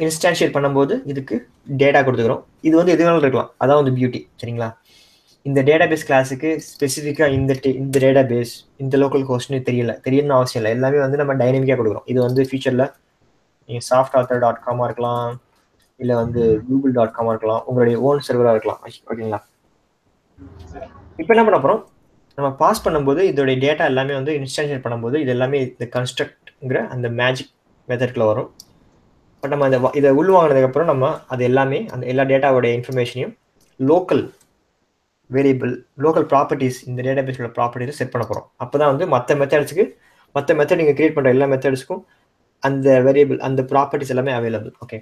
இன்ஸ்டான்ஷியேட் பண்ணும்போது இதுக்கு டேட்டா கொடுத்துக்கிறோம். இது வந்து எது வேணாலும் இருக்கலாம், அதான் வந்து பியூட்டி. சரிங்களா? இந்த டேட்டாபேஸ் கிளாஸுக்கு ஸ்பெசிஃபிக்காக இந்த டேட்டாபேஸ் இந்த லோக்கல் ஹோஸ்ட்னு தெரியணும்னு அவசியம் இல்லை. எல்லாமே வந்து நம்ம டைனமிக்காக கொடுக்குறோம். இது வந்து ஃபியூச்சரில் நீங்கள் softauthor.com இருக்கலாம், இல்லை வந்து google.com இருக்கலாம், உங்களுடைய ஓன் சர்வராக இருக்கலாம். ஓகேங்களா? இப்போ என்ன பண்ண போகிறோம், நம்ம பாஸ் பண்ணும்போது இதோடைய டேட்டா எல்லாமே வந்து இன்ஸ்டான்ஷியேட் பண்ணும்போது இது எல்லாமே இந்த கன்ஸ்ட்ரக்ட்ங்கிற அந்த மேஜிக் மெத்தட்குள்ள வரும். பட் நம்ம இதை உள்வாங்கினதுக்கப்புறம் நம்ம அது எல்லாமே அந்த எல்லா டேட்டாவோடைய இன்ஃபர்மேஷனையும் லோக்கல் வேரியபிள், லோக்கல் ப்ராப்பர்ட்டிஸ், இந்த டேட்டாபேஸோட ப்ராப்பர்ட்டிஸை செட் பண்ண போகிறோம். அப்போ தான் வந்து மற்ற மெத்தட் நீங்கள் கிரியேட் பண்ணுற எல்லா மெத்தட்ஸ்க்கும் அந்த வேரியபிள், அந்த ப்ராப்பர்ட்டிஸ் எல்லாமே அவைலபிள். ஓகே,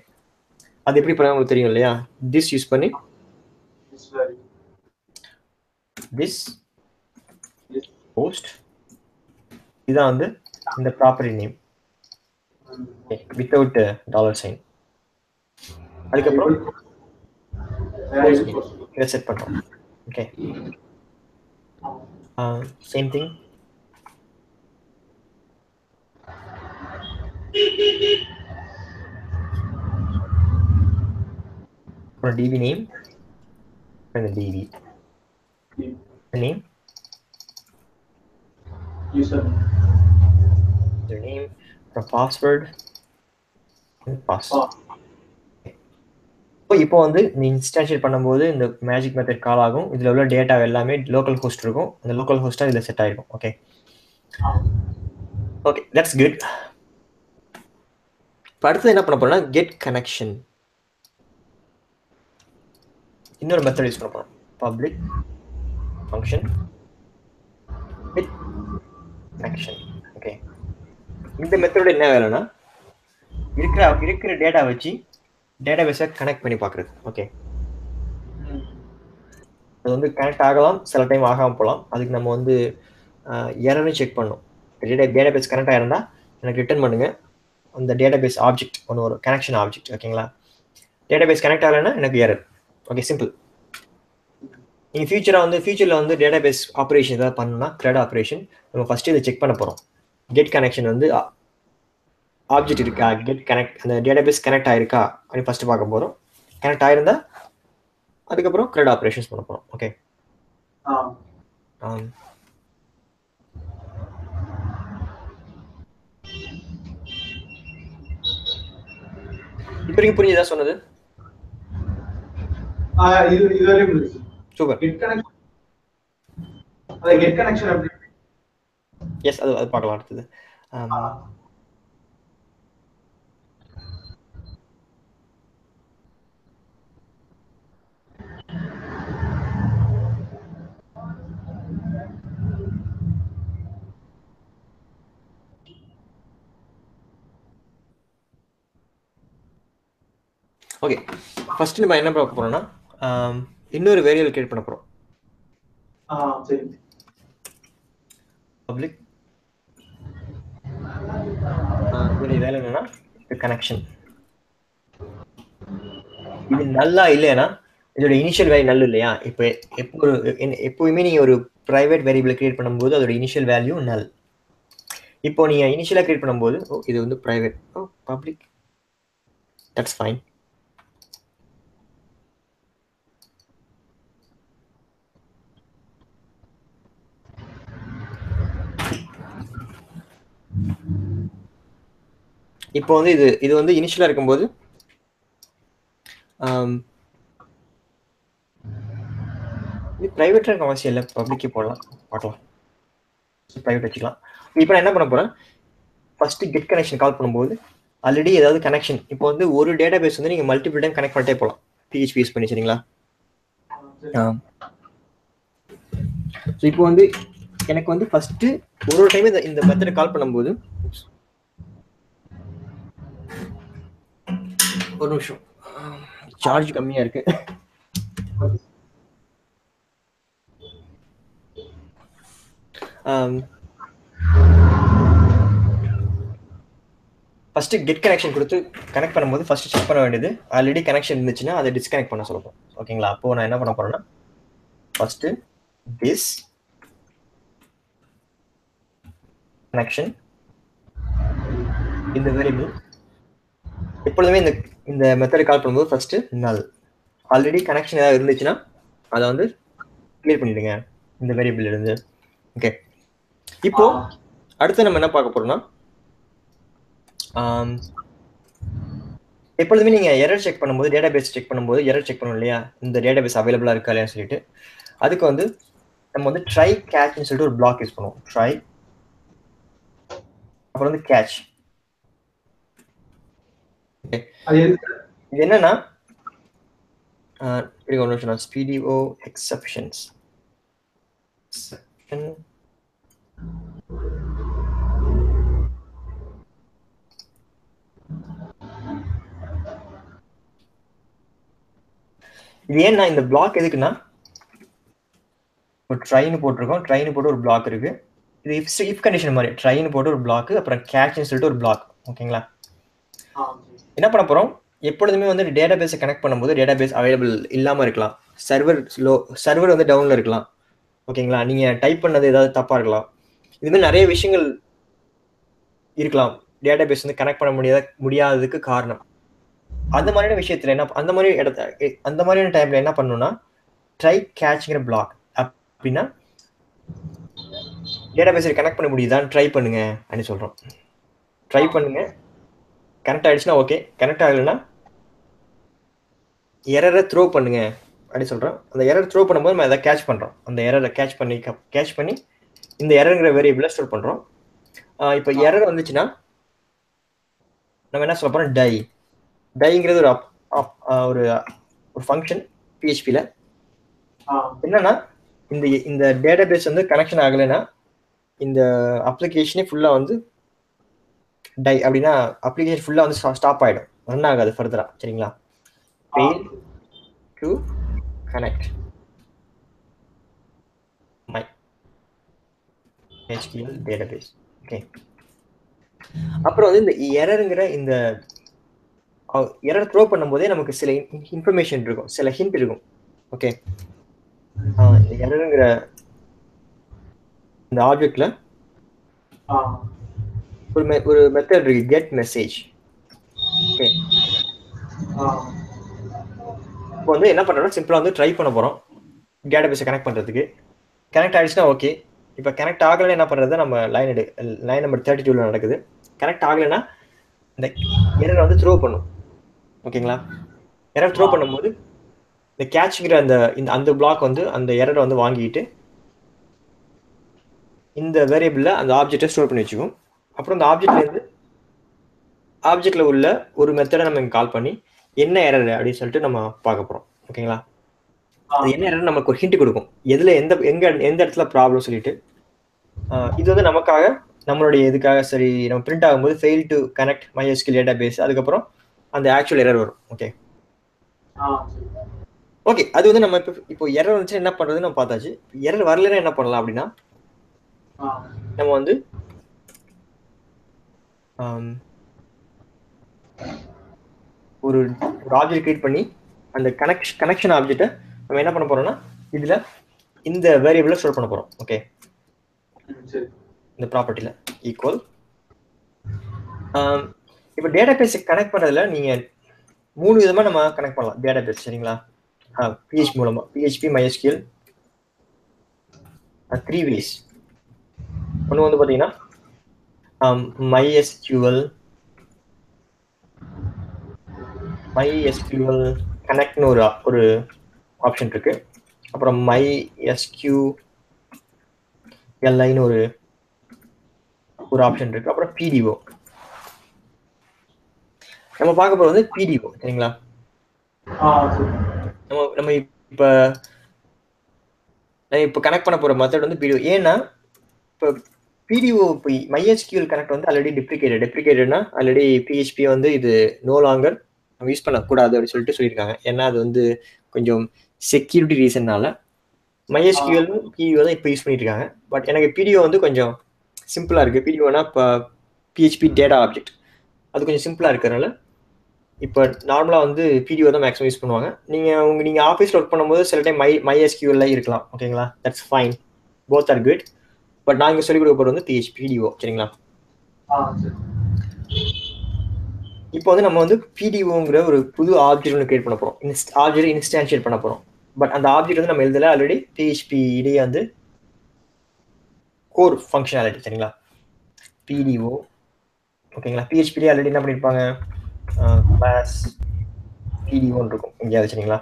அது எப்படி பண்ண உங்களுக்கு தெரியும் இல்லையா? திஸ் யூஸ் பண்ணி திஸ் போஸ்ட், இதுதான் வந்து இந்த ப்ராப்பர்ட்டி நேம் வித்தவுட் $. அதுக்கப்புறம் இதை செட் பண்ணுறோம். Okay, same thing. அப்புறம் டிவி நேம், இந்த டிவி நேம், யூசர் நேம், அப்புறம் பாஸ்வேர்டு, பாஸ்வேர்ட். இப்போ வந்து நீ இன்ஸ்டான்ஷியேட் பண்ணும்போது இந்த மேஜிக் மெத்தட் கால் ஆகும். இதில் உள்ள டேட்டா எல்லாமே லோக்கல் ஹோஸ்ட் இருக்கும். அந்த லோக்கல் ஹோஸ்ட்டாக இதில் செட் ஆகிடும். Okay okay, that's good. இப்போ அடுத்து என்ன பண்ண போறோம்னா கெட் கனெக்ஷன், இன்னொரு மெத்தட் யூஸ் பண்ண போகிறோம். Public function get connection. Okay, இந்த மெத்தடோட என்ன வேலைன்னா இருக்கிற டேட்டா வச்சு டேட்டாபேஸை கனெக்ட் பண்ணி பார்க்குறது. ஓகே, அது வந்து கனெக்ட் ஆகலாம், சில டைம் ஆகாமல் போகலாம். அதுக்கு நம்ம வந்து எரரும் செக் பண்ணணும். டேட்டாபேஸ் கனெக்ட் ஆகிருந்தால் எனக்கு ரிட்டர்ன் பண்ணுங்கள் அந்த டேட்டாபேஸ் ஆப்ஜெக்ட் ஒன்று ஒரு கனெக்ஷன் ஆப்ஜெக்ட். ஓகேங்களா? டேட்டாபேஸ் கனெக்ட் ஆகலைன்னா எனக்கு எரர். Okay, simple. நீங்கள் ஃபியூச்சரில் வந்து டேட்டாபேஸ் ஆப்ரேஷன் ஏதாவது பண்ணணும்னா த்ரெட் ஆப்ரேஷன் நம்ம ஃபஸ்ட்டு இதை செக் பண்ண போகிறோம். கெட் கனெக்ஷன் வந்து ஆப்ஜெக்ட் இருக்கா, கெட் கனெக்ட், அந்த டேட்டாபேஸ் கனெக்ட் ஆயிருக்கா அப்படின்னு ஃபஸ்ட்டு பார்க்க போகிறோம். கனெக்ட் ஆயிருந்தா அதுக்கப்புறம் த்ரெட் ஆப்ரேஷன்ஸ் பண்ண போகிறோம். ஓகே, இப்போ நீங்கள் புரிஞ்சுதா சொன்னது? சூப்பர். எஸ், அது பார்க்கலாம் அடுத்தது. ஓகே, ஃபர்ஸ்ட் நம்ம என்ன பார்க்க போறோம்னா இன்னொரு வேரியபிள் கிரியேட் பண்ண போறோம். சரி, பப்ளிக் இதோடைய வேலை என்னன்னா கனெக்ஷன். இது நல்லா இல்லைன்னா இதோட இனிஷியல் வேல்யூ நல் இல்லையா? இப்போ எப்பவுமே நீங்க ஒரு பிரைவேட் வேரியபிள் கிரியேட் பண்ணும்போது அதோட இனிஷியல் வேல்யூ நல். இப்போ நீங்க இனிஷியலா கிரியேட் பண்ணும்போது இது வந்து பிரைவேட், பப்ளிக், தட்ஸ் ஃபைன். இப்போ வந்து இது வந்து இனிஷியலா இருக்கும்போது இது பிரைவேட்டா இருக்க அவசியம் இல்லை, பப்ளிக்கே போடலாம், பார்க்கலாம். ப்ரைவேட் வச்சுக்கலாம். இப்போ நான் என்ன பண்ண போறேன், ஃபர்ஸ்ட் கெட் கனெக்ஷன் கால் பண்ணும்போது ஆல்ரெடி ஏதாவது கனெக்ஷன், இப்போ வந்து ஒரு டேட்டா பேஸ் வந்து நீங்க மல்டிபிள் டைம் கனெக்ட் பண்ணிட்டே போகலாம் PHP யூஸ் பண்ணி, சரிங்களா? ஸோ இப்போ வந்து எனக்கு வந்து ஃபர்ஸ்ட் ஒரு டைம் இந்த மெத்தட் கால் பண்ணும்போது, ஒரு நிமிஷம் சார்ஜ் கம்மியா இருக்கு. ஃபர்ஸ்ட் கெட் கனெக்ஷன் கொடுத்து கனெக்ட் பண்ணும்போது ஃபர்ஸ்ட் செக் பண்ண வேண்டியது ஆல்ரெடி கனெக்ஷன் இருந்துச்சுன்னா அதை டிஸ்கனெக்ட் பண்ண சொல்லுவோம். ஓகேங்களா? அப்போ நான் என்ன பண்ண போறேன்னா ஃபர்ஸ்ட் திஸ் கனெக்ஷன் இந்த வேரியபிள் எப்பொழுதுமே இந்த மெத்தட் கால் பண்ணும்போது ஃபர்ஸ்ட் நல். ஆல்ரெடி கனெக்ஷன் ஏதாவது இருந்துச்சுன்னா அதை வந்து கிளியர் பண்ணிடுங்க இந்த வேரியபிள் இருந்து. ஓகே, இப்போ அடுத்து நம்ம என்ன பார்க்க போறோம்னா, எப்பொழுதுமே நீங்க எரர் செக் பண்ணும்போது, டேட்டா பேஸ் செக் பண்ணும்போது எரர் செக் பண்ணணும் இல்லையா, இந்த டேட்டா பேஸ் அவைலபிளா இருக்கா இல்லையான்னு சொல்லிட்டு. அதுக்கு வந்து நம்ம வந்து ட்ரை கேட்ச்னு சொல்லிட்டு ஒரு பிளாக் யூஸ் பண்ணுவோம். ட்ரை அப்புறம் வந்து கேட்ச். இது என்னன்னா ஒரு நிமிஷம், ஸ்பீடிஓ எக்ஸெப்ஷன்ஸ் இது ஏன்னா இந்த பிளாக் எதுக்குன்னா, ஒரு ட்ரைன்னு போட்டிருக்கோம், ட்ரைன்னு போட்டு ஒரு பிளாக் இருக்கு. இது இஃப் கண்டிஷன் மாதிரி ட்ரைன்னு போட்டு ஒரு பிளாக், அப்புறம் கேட்ச்னு சொல்லிட்டு ஒரு பிளாக். ஓகேங்களா? என்ன பண்ண போறோம், எப்பொழுதுமே வந்து டேட்டா பேஸை கனெக்ட் பண்ணும்போது டேட்டா பேஸ் அவைலபிள் இல்லாம இருக்கலாம், சர்வர் வந்து டவுன்ல இருக்கலாம். ஓகேங்களா? நீங்க டைப் பண்ணது ஏதாவது தப்பா இருக்கலாம், இது மாதிரி நிறைய விஷயங்கள் இருக்கலாம் டேட்டா பேஸ் வந்து கனெக்ட் பண்ண முடியாததுக்கு காரணம். அந்த மாதிரியான விஷயத்துல என்ன, அந்த மாதிரியான டைம்ல என்ன பண்ணணும்னா ட்ரை கேட்ச்ங்கிற பிளாக். அப்படின்னா டேட்டா பேஸை கனெக்ட் பண்ண முடியுதான்னு ட்ரை பண்ணுங்க அப்படின்னு சொல்றோம். ட்ரை பண்ணுங்க, கனெக்ட் ஆயிடுச்சுன்னா ஓகே, கனெக்ட் ஆகலைன்னா எரரை த்ரோ பண்ணுங்க அப்படின்னு சொல்றோம். அந்த எரர் த்ரோ பண்ணும்போது நம்ம அதை கேட்ச் பண்றோம். அந்த எரரை கேட்ச் பண்ணி இந்த எரர்ங்கிற வேரியபிளை ஸ்டோர் பண்றோம். இப்போ எரர் வந்துச்சுன்னா நம்ம என்ன சொல்ல போறோம், டைங்கிறது ஒரு ஃபங்க்ஷன் PHPல. என்னன்னா இந்த டேட்டா பேஸ் வந்து கனெக்ஷன் ஆகலைன்னா இந்த அப்ளிகேஷனே ஃபுல்லா வந்து டை அப்படின்னா அப்ளிகேஷன் ஃபுல்லா வந்து ஸ்டாப் ஆயிடும், ரன் ஆகாது ஃபர்தரா. சரிங்களா? fail to connect MySQL database. Okay, அப்புறம் வந்து இந்த எரருங்கிற இந்த எரர் த்ரோ பண்ணும்போதே நமக்கு சில இன்ஃபர்மேஷன் இருக்கும், சில ஹிண்ட் இருக்கும். ஓகே, இந்த எரருங்கிற இந்த ஆப்ஜெக்ட்ல ஒரு மெத்தட் இருக்கு, கெட் மெசேஜ். ஓகே, இப்போ வந்து என்ன பண்றோம்னா சிம்பிளா வந்து ட்ரை பண்ண போறோம் டேட்டா பேஸை கனெக்ட் பண்றதுக்கு. கனெக்ட் ஆயிடுச்சுன்னா ஓகே. இப்போ கனெக்ட் ஆகலைன்னா என்ன பண்றது, நம்ம லைன் நம்பர் 32ல நடக்குது. கனெக்ட் ஆகலைன்னா இந்த எரர் வந்து த்ரோ பண்ணும். ஓகேங்களா? எரர் த்ரோ பண்ணும்போது இந்த கேட்ச்ங்கிற அந்த பிளாக் வந்து அந்த எரரை வந்து வாங்கிட்டு இந்த வேரியபிள்ல அந்த ஆப்ஜெக்டை ஸ்டோர் பண்ணி வச்சுக்கும். அப்புறம் அந்த ஆப்ஜெக்ட்ல உள்ள ஒரு மெத்தடை நம்ம கால் பண்ணி என்ன எரர் அப்படின்னு சொல்லிட்டு நம்ம பார்க்க போறோம். ஓகேங்களா? அது என்ன எரர் நமக்கு ஒரு ஹிண்ட் கொடுக்கும், எதுல எந்த இடத்துல ப்ராப்ளம் சொல்லிட்டு. இது வந்து நமக்காக நம்மளுடைய இதுக்காக சரி நம்ம பிரிண்ட் ஆகும்போது fail to connect MySQL database, அதுக்கப்புறம் அந்த ஆக்சுவல் எரர் வரும். ஓகே ஓகே, அது வந்து நம்ம இப்போ எரர் வந்துச்சு என்ன பண்றதுன்னு நம்ம பார்த்தாச்சு. எரர் வரலன்னா என்ன பண்ணலாம் அப்படின்னா, நம்ம வந்து ஒரு ஆப்ஜெக்ட் கிரியேட் பண்ணி அந்த கனெக்ஷன் ஆப்ஜெக்டை நம்ம என்ன பண்ண போறோம்னா இதுல இந்த வேரியபிளை ஸ்டோர் பண்ண போறோம். ஓகே, இந்த ப்ராப்பர்ட்டில ஈக்குவல். இப்போ டேட்டா பேஸ் கனெக்ட் பண்றதுல நீங்க 3 விதமா நம்ம கனெக்ட் பண்ணலாம் டேட்டா பேஸ். சரிங்களா? PHP மூலமா, PHP MySQL 3 ways. ஒன்று வந்து பார்த்தீங்கன்னா MySQL கனெக்ட்னு ஒரு ஆப்ஷன் இருக்கு. அப்புறம் MySQLன்னு ஒரு ஒரு ஆப்ஷன் இருக்கு. அப்புறம் பிடிஓ. நம்ம பார்க்க போறது வந்து பிடிஓ. சரிங்களா? நம்ம இப்ப கனெக்ட் பண்ண போற மெத்தட் வந்து பிடிஓ. ஏன்னா இப்போ பிடிஓ இப்போ MySQL கனெக்ட் வந்து ஆல்ரெடி டெப்ரிகேட்டட்னா ஆல்ரெடி PHP வந்து இது நோ லாங்கர் நம்ம யூஸ் பண்ணக்கூடாது அப்படின்னு சொல்லிட்டு சொல்லியிருக்காங்க. ஏன்னா அது வந்து கொஞ்சம் செக்யூரிட்டி ரீசன்னால MySQL பிடிஓ தான் இப்போ யூஸ் பண்ணிட்டு இருக்காங்க. பட் எனக்கு பிடிஓ வந்து கொஞ்சம் சிம்பிளா இருக்கு. பிடிஓனா இப்போ PHP டேட்டா ஆப்ஜெக்ட் அது கொஞ்சம் சிம்பிளா இருக்கிறதுனால இப்போ நார்மலாக வந்து பிடிஓ தான் மேக்ஸிமம் யூஸ் பண்ணுவாங்க. நீங்கள் ஆஃபீஸில் ஒர்க் பண்ணும்போது சில டைம் MySQL இருக்கலாம். ஓகேங்களா? That's fine, both are good. But நான் இங்கே சொல்லிக் கொடுக்க போகிறது வந்து பிடிஓ. சரிங்களா? இப்போ வந்து நம்ம வந்து பிடிஓங்கிற ஒரு புது ஆப்ஜெக்ட் ஒன்று கிரியேட் பண்ண போகிறோம். ஆப்ஜெக்ட் இன்ஸ்டான்ஷியேட் பண்ண போகிறோம். பட் அந்த ஆப்ஜெக்ட் வந்து நம்ம எழுதல, ஆல்ரெடி PHP இடையே வந்து கோர் ஃபங்க்ஷனாலிட்டி. சரிங்களா? பிடிஓ. ஓகேங்களா? PHP ஆல்ரெடி என்ன பண்ணியிருப்பாங்க, கிளாஸ் பிடிஓன்னு இருக்கும் எங்கேயாவது. சரிங்களா?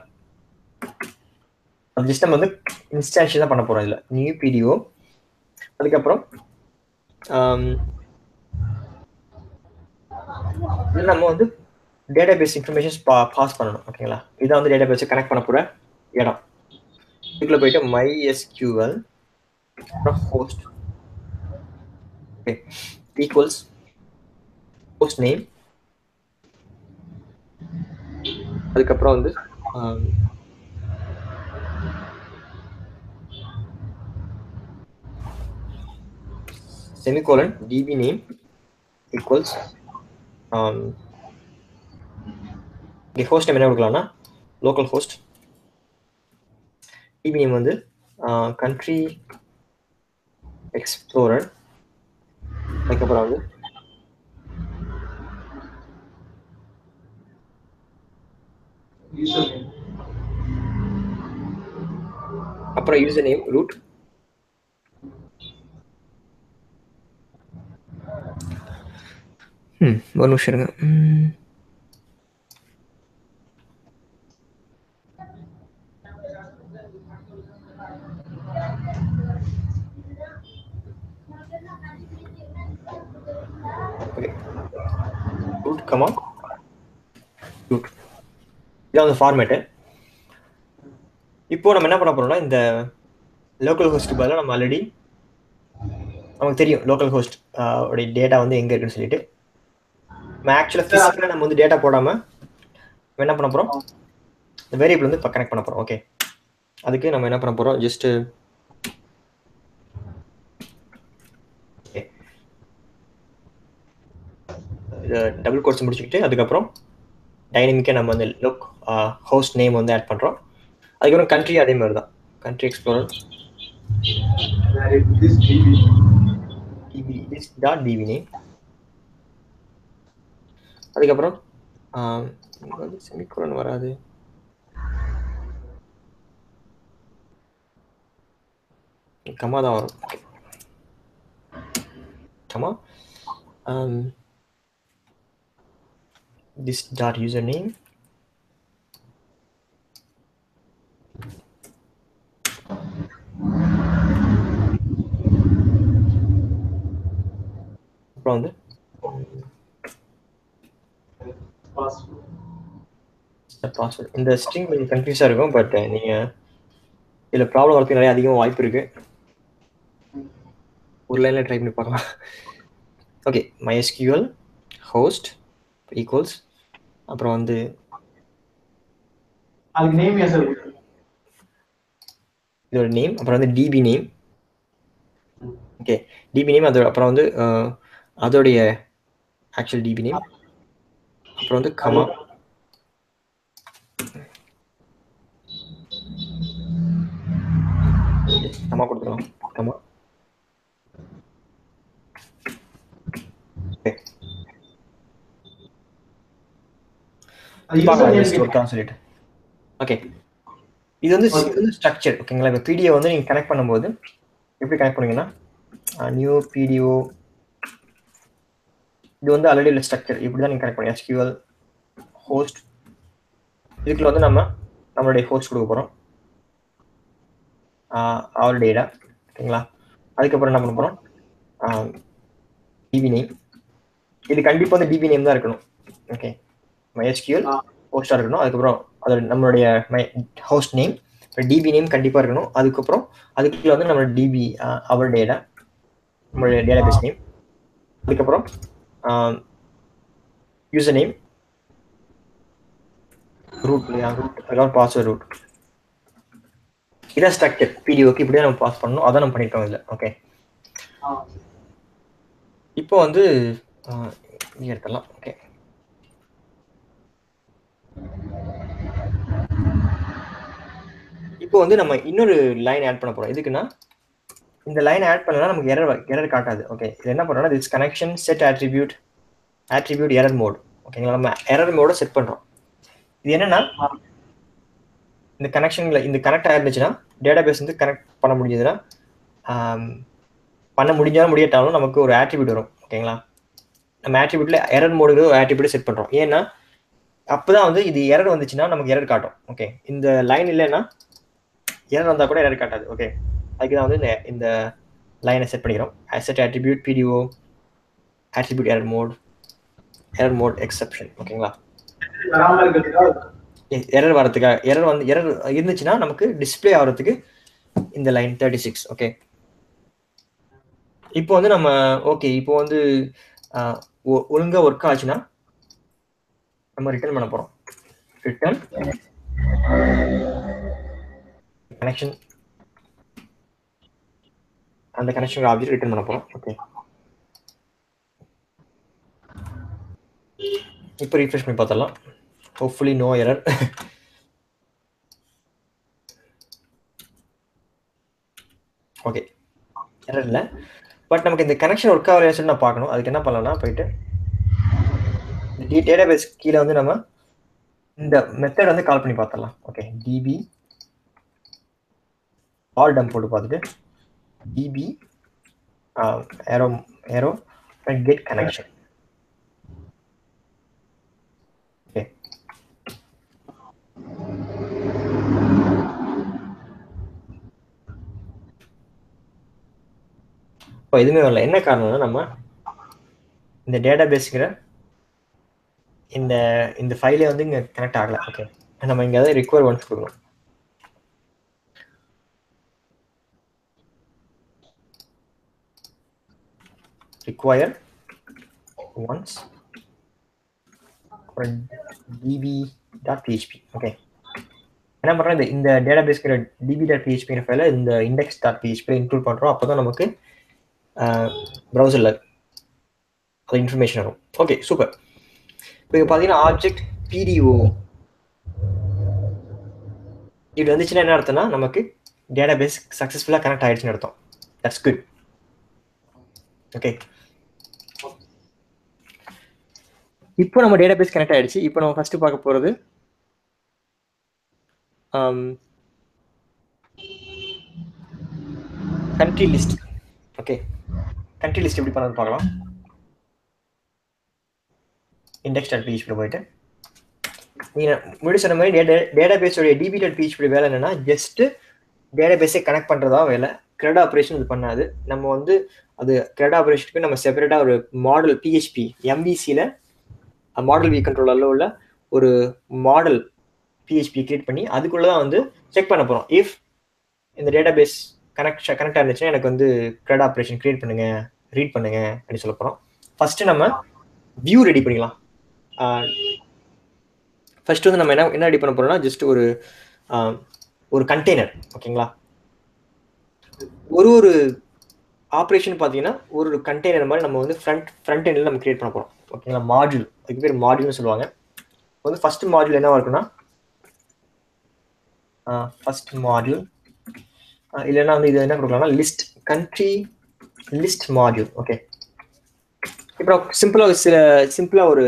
அது ஜஸ்ட் நம்ம வந்து இன்ஸ்டான்ஷியேட் தான் பண்ண போகிறோம். இதில் நியூ பிடிஓ. அதுக்கப்புறம் இதில் நம்ம வந்து டேட்டாபேஸ் இன்ஃபர்மேஷன்ஸ் பாஸ் பண்ணணும். ஓகேங்களா? இதான் வந்து டேட்டாபேஸை கனெக்ட் பண்ண போகிற இடம். இதுக்குள்ள போயிட்டு MySQL அப்புறம் host. Okay, equals host name. அதுக்கப்புறம் வந்து semicolon DB name equals host name என்ன கொடுக்கலாம்னா லோக்கல் ஹோஸ்ட். DB நேம் வந்து கண்ட்ரி எக்ஸ்ப்ளோரர். அதுக்கப்புறம் வந்து அப்புறம் யூசர் நேம் ரூட். ஒரு நிமிஷம் இருங்க. Okay, root comma root. இதான் வந்து ஃபார்மேட்டு. இப்போ நம்ம என்ன பண்ண போறோம்னா இந்த லோக்கல் ஹோஸ்ட் பதிலாக நம்ம ஆல்ரெடி நமக்கு தெரியும் லோக்கல் ஹோஸ்ட் உடைய டேட்டா வந்து எங்கே இருக்குன்னு சொல்லிட்டு நம்ம ஆக்சுவலாக ஃபிசிக்கலாக நம்ம வந்து டேட்டா போடாமல் என்ன பண்ண போகிறோம், இந்த வேரியபிள் வந்து இப்போ கனெக்ட் பண்ண போகிறோம். ஓகே, அதுக்கு நம்ம என்ன பண்ண போகிறோம், ஜஸ்ட்டு டபுள் கோர்ஸ் முடிச்சுக்கிட்டு அதுக்கப்புறம் டைனமிக்காக நம்ம வந்து ஹோஸ்ட் நேம் வந்து ஆட் பண்ணுறோம். அதுக்கப்புறம் கண்ட்ரி அதே மாதிரி தான், கண்ட்ரி எக்ஸ்ப்ளோரர் DB நேம். அதுக்கப்புறம் இங்கே வந்து செமிகோலன் வராது. கமா தான் வரும். Okay, comma this dot username அப்புறம் வந்து பாஸ்வேர்ட். இந்த ஸ்ட்ரிங் கொஞ்சம் கன்ஃபியூஸாக இருக்கும், பட் நீங்கள் இதில் ப்ராப்ளம் வரதுக்கு நிறைய அதிகமாக வாய்ப்பு இருக்கு. ஒரு லைனில் ட்ரை பண்ணி பார்க்கலாம். ஓகே, MySQL ஹோஸ்ட் ஈக்குவல்ஸ் அப்புறம் வந்து இதோட நேம், அப்புறம் வந்து DB name. Okay, DB name அதோட அப்புறம் வந்து அதோடைய ஆக்சுவல் DB நேம். அப்புறம் வந்து கமா கமா கொடுத்துக்கலாம். கமா சொல்லிட்டு. ஓகே, இது வந்து ஸ்ட்ரக்சர். ஓகேங்களா? இப்போ பிடிஓ வந்து நீங்கள் கனெக்ட் பண்ணும்போது எப்படி கனெக்ட் பண்ணுவீங்கன்னா நியூ பிடிஓ, இது வந்து ஆல்ரெடி உள்ள ஸ்ட்ரக்சர். இப்படி தான் நீங்கள் கனெக்ட் பண்ணி SQL ஹோஸ்ட். இதுக்குள்ள வந்து நம்மளுடைய ஹோஸ்ட் கொடுக்க போகிறோம், அவர் டேட்டா. ஓகேங்களா? அதுக்கப்புறம் என்ன பண்ண போகிறோம், டிபி நேம். இது கண்டிப்பா வந்து டிபி நேம் தான் இருக்கணும். ஓகே, MySQL ஹோஸ்டா இருக்கணும். அதுக்கப்புறம் அது நம்மளுடைய ஹோஸ்ட் நேம், டிபி நேம் கண்டிப்பா இருக்கணும். அதுக்கப்புறம் அதுக்குள்ள வந்து நம்மளோட டிபி அவர் டேட்டா, நம்மளுடைய டேட்டாபேஸ் நேம், அதுக்கப்புறம் யூசர் நேம், ரூட், அதுக்கப்புறம் பாஸ்வேர்ட் ரூட். இதான் ஸ்ட்ரக்சர் பிடிஓக்கு இப்படியே நம்ம பாஸ் பண்ணணும். அதான் நம்ம பண்ணிட்டோம் இதில். ஓகே, இப்போ வந்து இங்கே எடுத்துடலாம். ஓகே, இப்போ வந்து நம்ம இன்னொரு லைன் ஆட் பண்ண போறோம். எதுக்குன்னா இந்த லைன் ஆட் பண்ணலாம் நமக்கு எரர் காட்டாது. ஓகே, இது என்ன பண்ணுறோம்னா this connection set attribute error mode. ஓகேங்களா, நம்ம எரர் மோட செட் பண்ணுறோம். இது என்னன்னா இந்த கனெக்ஷன்ல இந்த கனெக்ட் ஆயிருந்துச்சுன்னா டேட்டாபேஸ் வந்து கனெக்ட் பண்ண முடிஞ்சதுன்னா பண்ண முடிஞ்சாலும் முடியாட்டாலும் நமக்கு ஒரு ஆட்ரிபியூட் வரும். ஓகேங்களா, நம்ம ஆட்ரிபியூட்ல எரர் மோடுக்கு ஒரு ஆட்ரிபியூட் செட் பண்ணுறோம். ஏன்னா அப்போதான் வந்து இது எரர் வந்துச்சுன்னா நமக்கு எரர் காட்டும். ஓகே, இந்த லைன் இல்லைன்னா எரர் வந்தால் கூட எரர் காட்டாது. ஓகே, அதுக்கு தான் வந்து இந்த லைனை செட் பண்ணிக்கிறோம். Set attribute PDO attribute error mode exception. ஓகேங்களா, எரர் வரதுக்காக எரர் இருந்துச்சுன்னா நமக்கு டிஸ்பிளே ஆகிறதுக்கு இந்த லைன் 36. ஓகே, இப்போ வந்து நம்ம இப்போ வந்து ஒழுங்கா ஒர்க் ஆச்சுன்னா நம்ம ரிட்டர்ன் பண்ண போறோம். ரிட்டர்ன் கனெக்ஷன், அந்த கனெக்ஷன் ஆப்ஜெக்ட் ரிட்டர்ன் பண்ண போறோம். ஓகே, இப்போ ரீஃப்ரெஷ் பண்ணி பார்த்தலாம். Hopefully no error. Okay, error இல்லை. பட் நமக்கு இந்த கனெக்ஷன் ஒர்க் ஆகலைன்னு சொல்லி நான் பார்க்கணும். அதுக்கு என்ன பண்ணலாம்னா போயிட்டு டேட்டாபேஸ் கீழே வந்து நம்ம இந்த மெத்தட் வந்து கால் பண்ணி பார்த்துடலாம். ஓகே, டிபி ஆல் டம் போட்டு பார்த்துட்டு DB arrow get connection. Okay, இப்போ எதுவுமே வரல. என்ன காரணம்னா நம்ம இந்த டேட்டாபேஸ்ங்கிற இந்த ஃபைலே வந்து இங்கே கனெக்ட் ஆகலை. ஓகே, நம்ம இங்கே ஏதாவது ரிக்வயர் ஒன்ஸ் கொடுக்கணும். require once db.php. ஓகே, என்ன பண்ணுறோம், இந்த டேட்டாபேஸ்கிற db.php ஃபைலை இந்த index.php இன்க்ளூட் பண்ணுறோம். அப்போ தான் நமக்கு ப்ரௌசரில் அது இன்ஃபர்மேஷன் வரும். Okay, super. இப்போ பார்த்தீங்கன்னா ஆப்ஜெக்ட் PDO இது வந்துச்சுன்னா என்ன அர்த்தம்னா நமக்கு டேட்டாபேஸ் சக்ஸஸ்ஃபுல்லாக கனெக்ட் ஆயிடுச்சுன்னு அர்த்தம். That's good. ஓகே, இப்போ நம்ம டேட்டாபேஸ் கனெக்ட் ஆயிடுச்சு. இப்போ நம்ம ஃபர்ஸ்ட் பார்க்க போகிறது country list. Okay, country list எப்படி பண்ணது பார்க்கலாம். index.php போயிட்டு நீங்கள் முன்னாடி சொன்ன மாதிரி டேட்டாபேஸோடைய db.php வேலை என்னன்னா ஜஸ்ட் டேட்டாபேஸை கனெக்ட் பண்ணுறதா வேலை. கிரெட் ஆப்ரேஷன் இது பண்ணாது. நம்ம வந்து அது கிரெட் ஆப்ரேஷனுக்கு நம்ம செப்பரேட்டாக ஒரு மாடல் PHP MVCல மாடல் வி கண்ட்ரோலரில் உள்ள ஒரு மாடல் PHP கிரியேட் பண்ணி அதுக்குள்ளே தான் வந்து செக் பண்ண போகிறோம். இஃப் இந்த டேட்டாபேஸ் கனெக்டாக இருந்துச்சுன்னா எனக்கு வந்து கிரெட் ஆப்ரேஷன் கிரியேட் பண்ணுங்க, ரீட் பண்ணுங்க அப்படின்னு சொல்ல போகிறோம். ஃபர்ஸ்ட் நம்ம வியூ ரெடி பண்ணிக்கலாம். ஃபர்ஸ்ட் வந்து நம்ம என்ன ரெடி பண்ண போறோம்னா ஜஸ்ட் ஒரு கண்டெய்னர். ஓகேங்களா, ஒரு ஆப்ரேஷன் பார்த்தீங்கன்னா ஒரு கண்டெய்னர் மாதிரி நம்ம வந்து ஃப்ரண்ட் எண்டில் நம்ம கிரியேட் பண்ண போகிறோம். ஓகேங்களா, மாடியூல், அதுக்கு பேர் மாடியூல்னு சொல்லுவாங்க. வந்து ஃபர்ஸ்ட் மாடியூல் என்னவா இருக்குன்னா ஃபர்ஸ்ட் மாடியூல் இல்லைன்னா வந்து இது என்ன கொடுக்கலாம்னா list country list module. Okay, இப்போ சிம்பிளாக ஒரு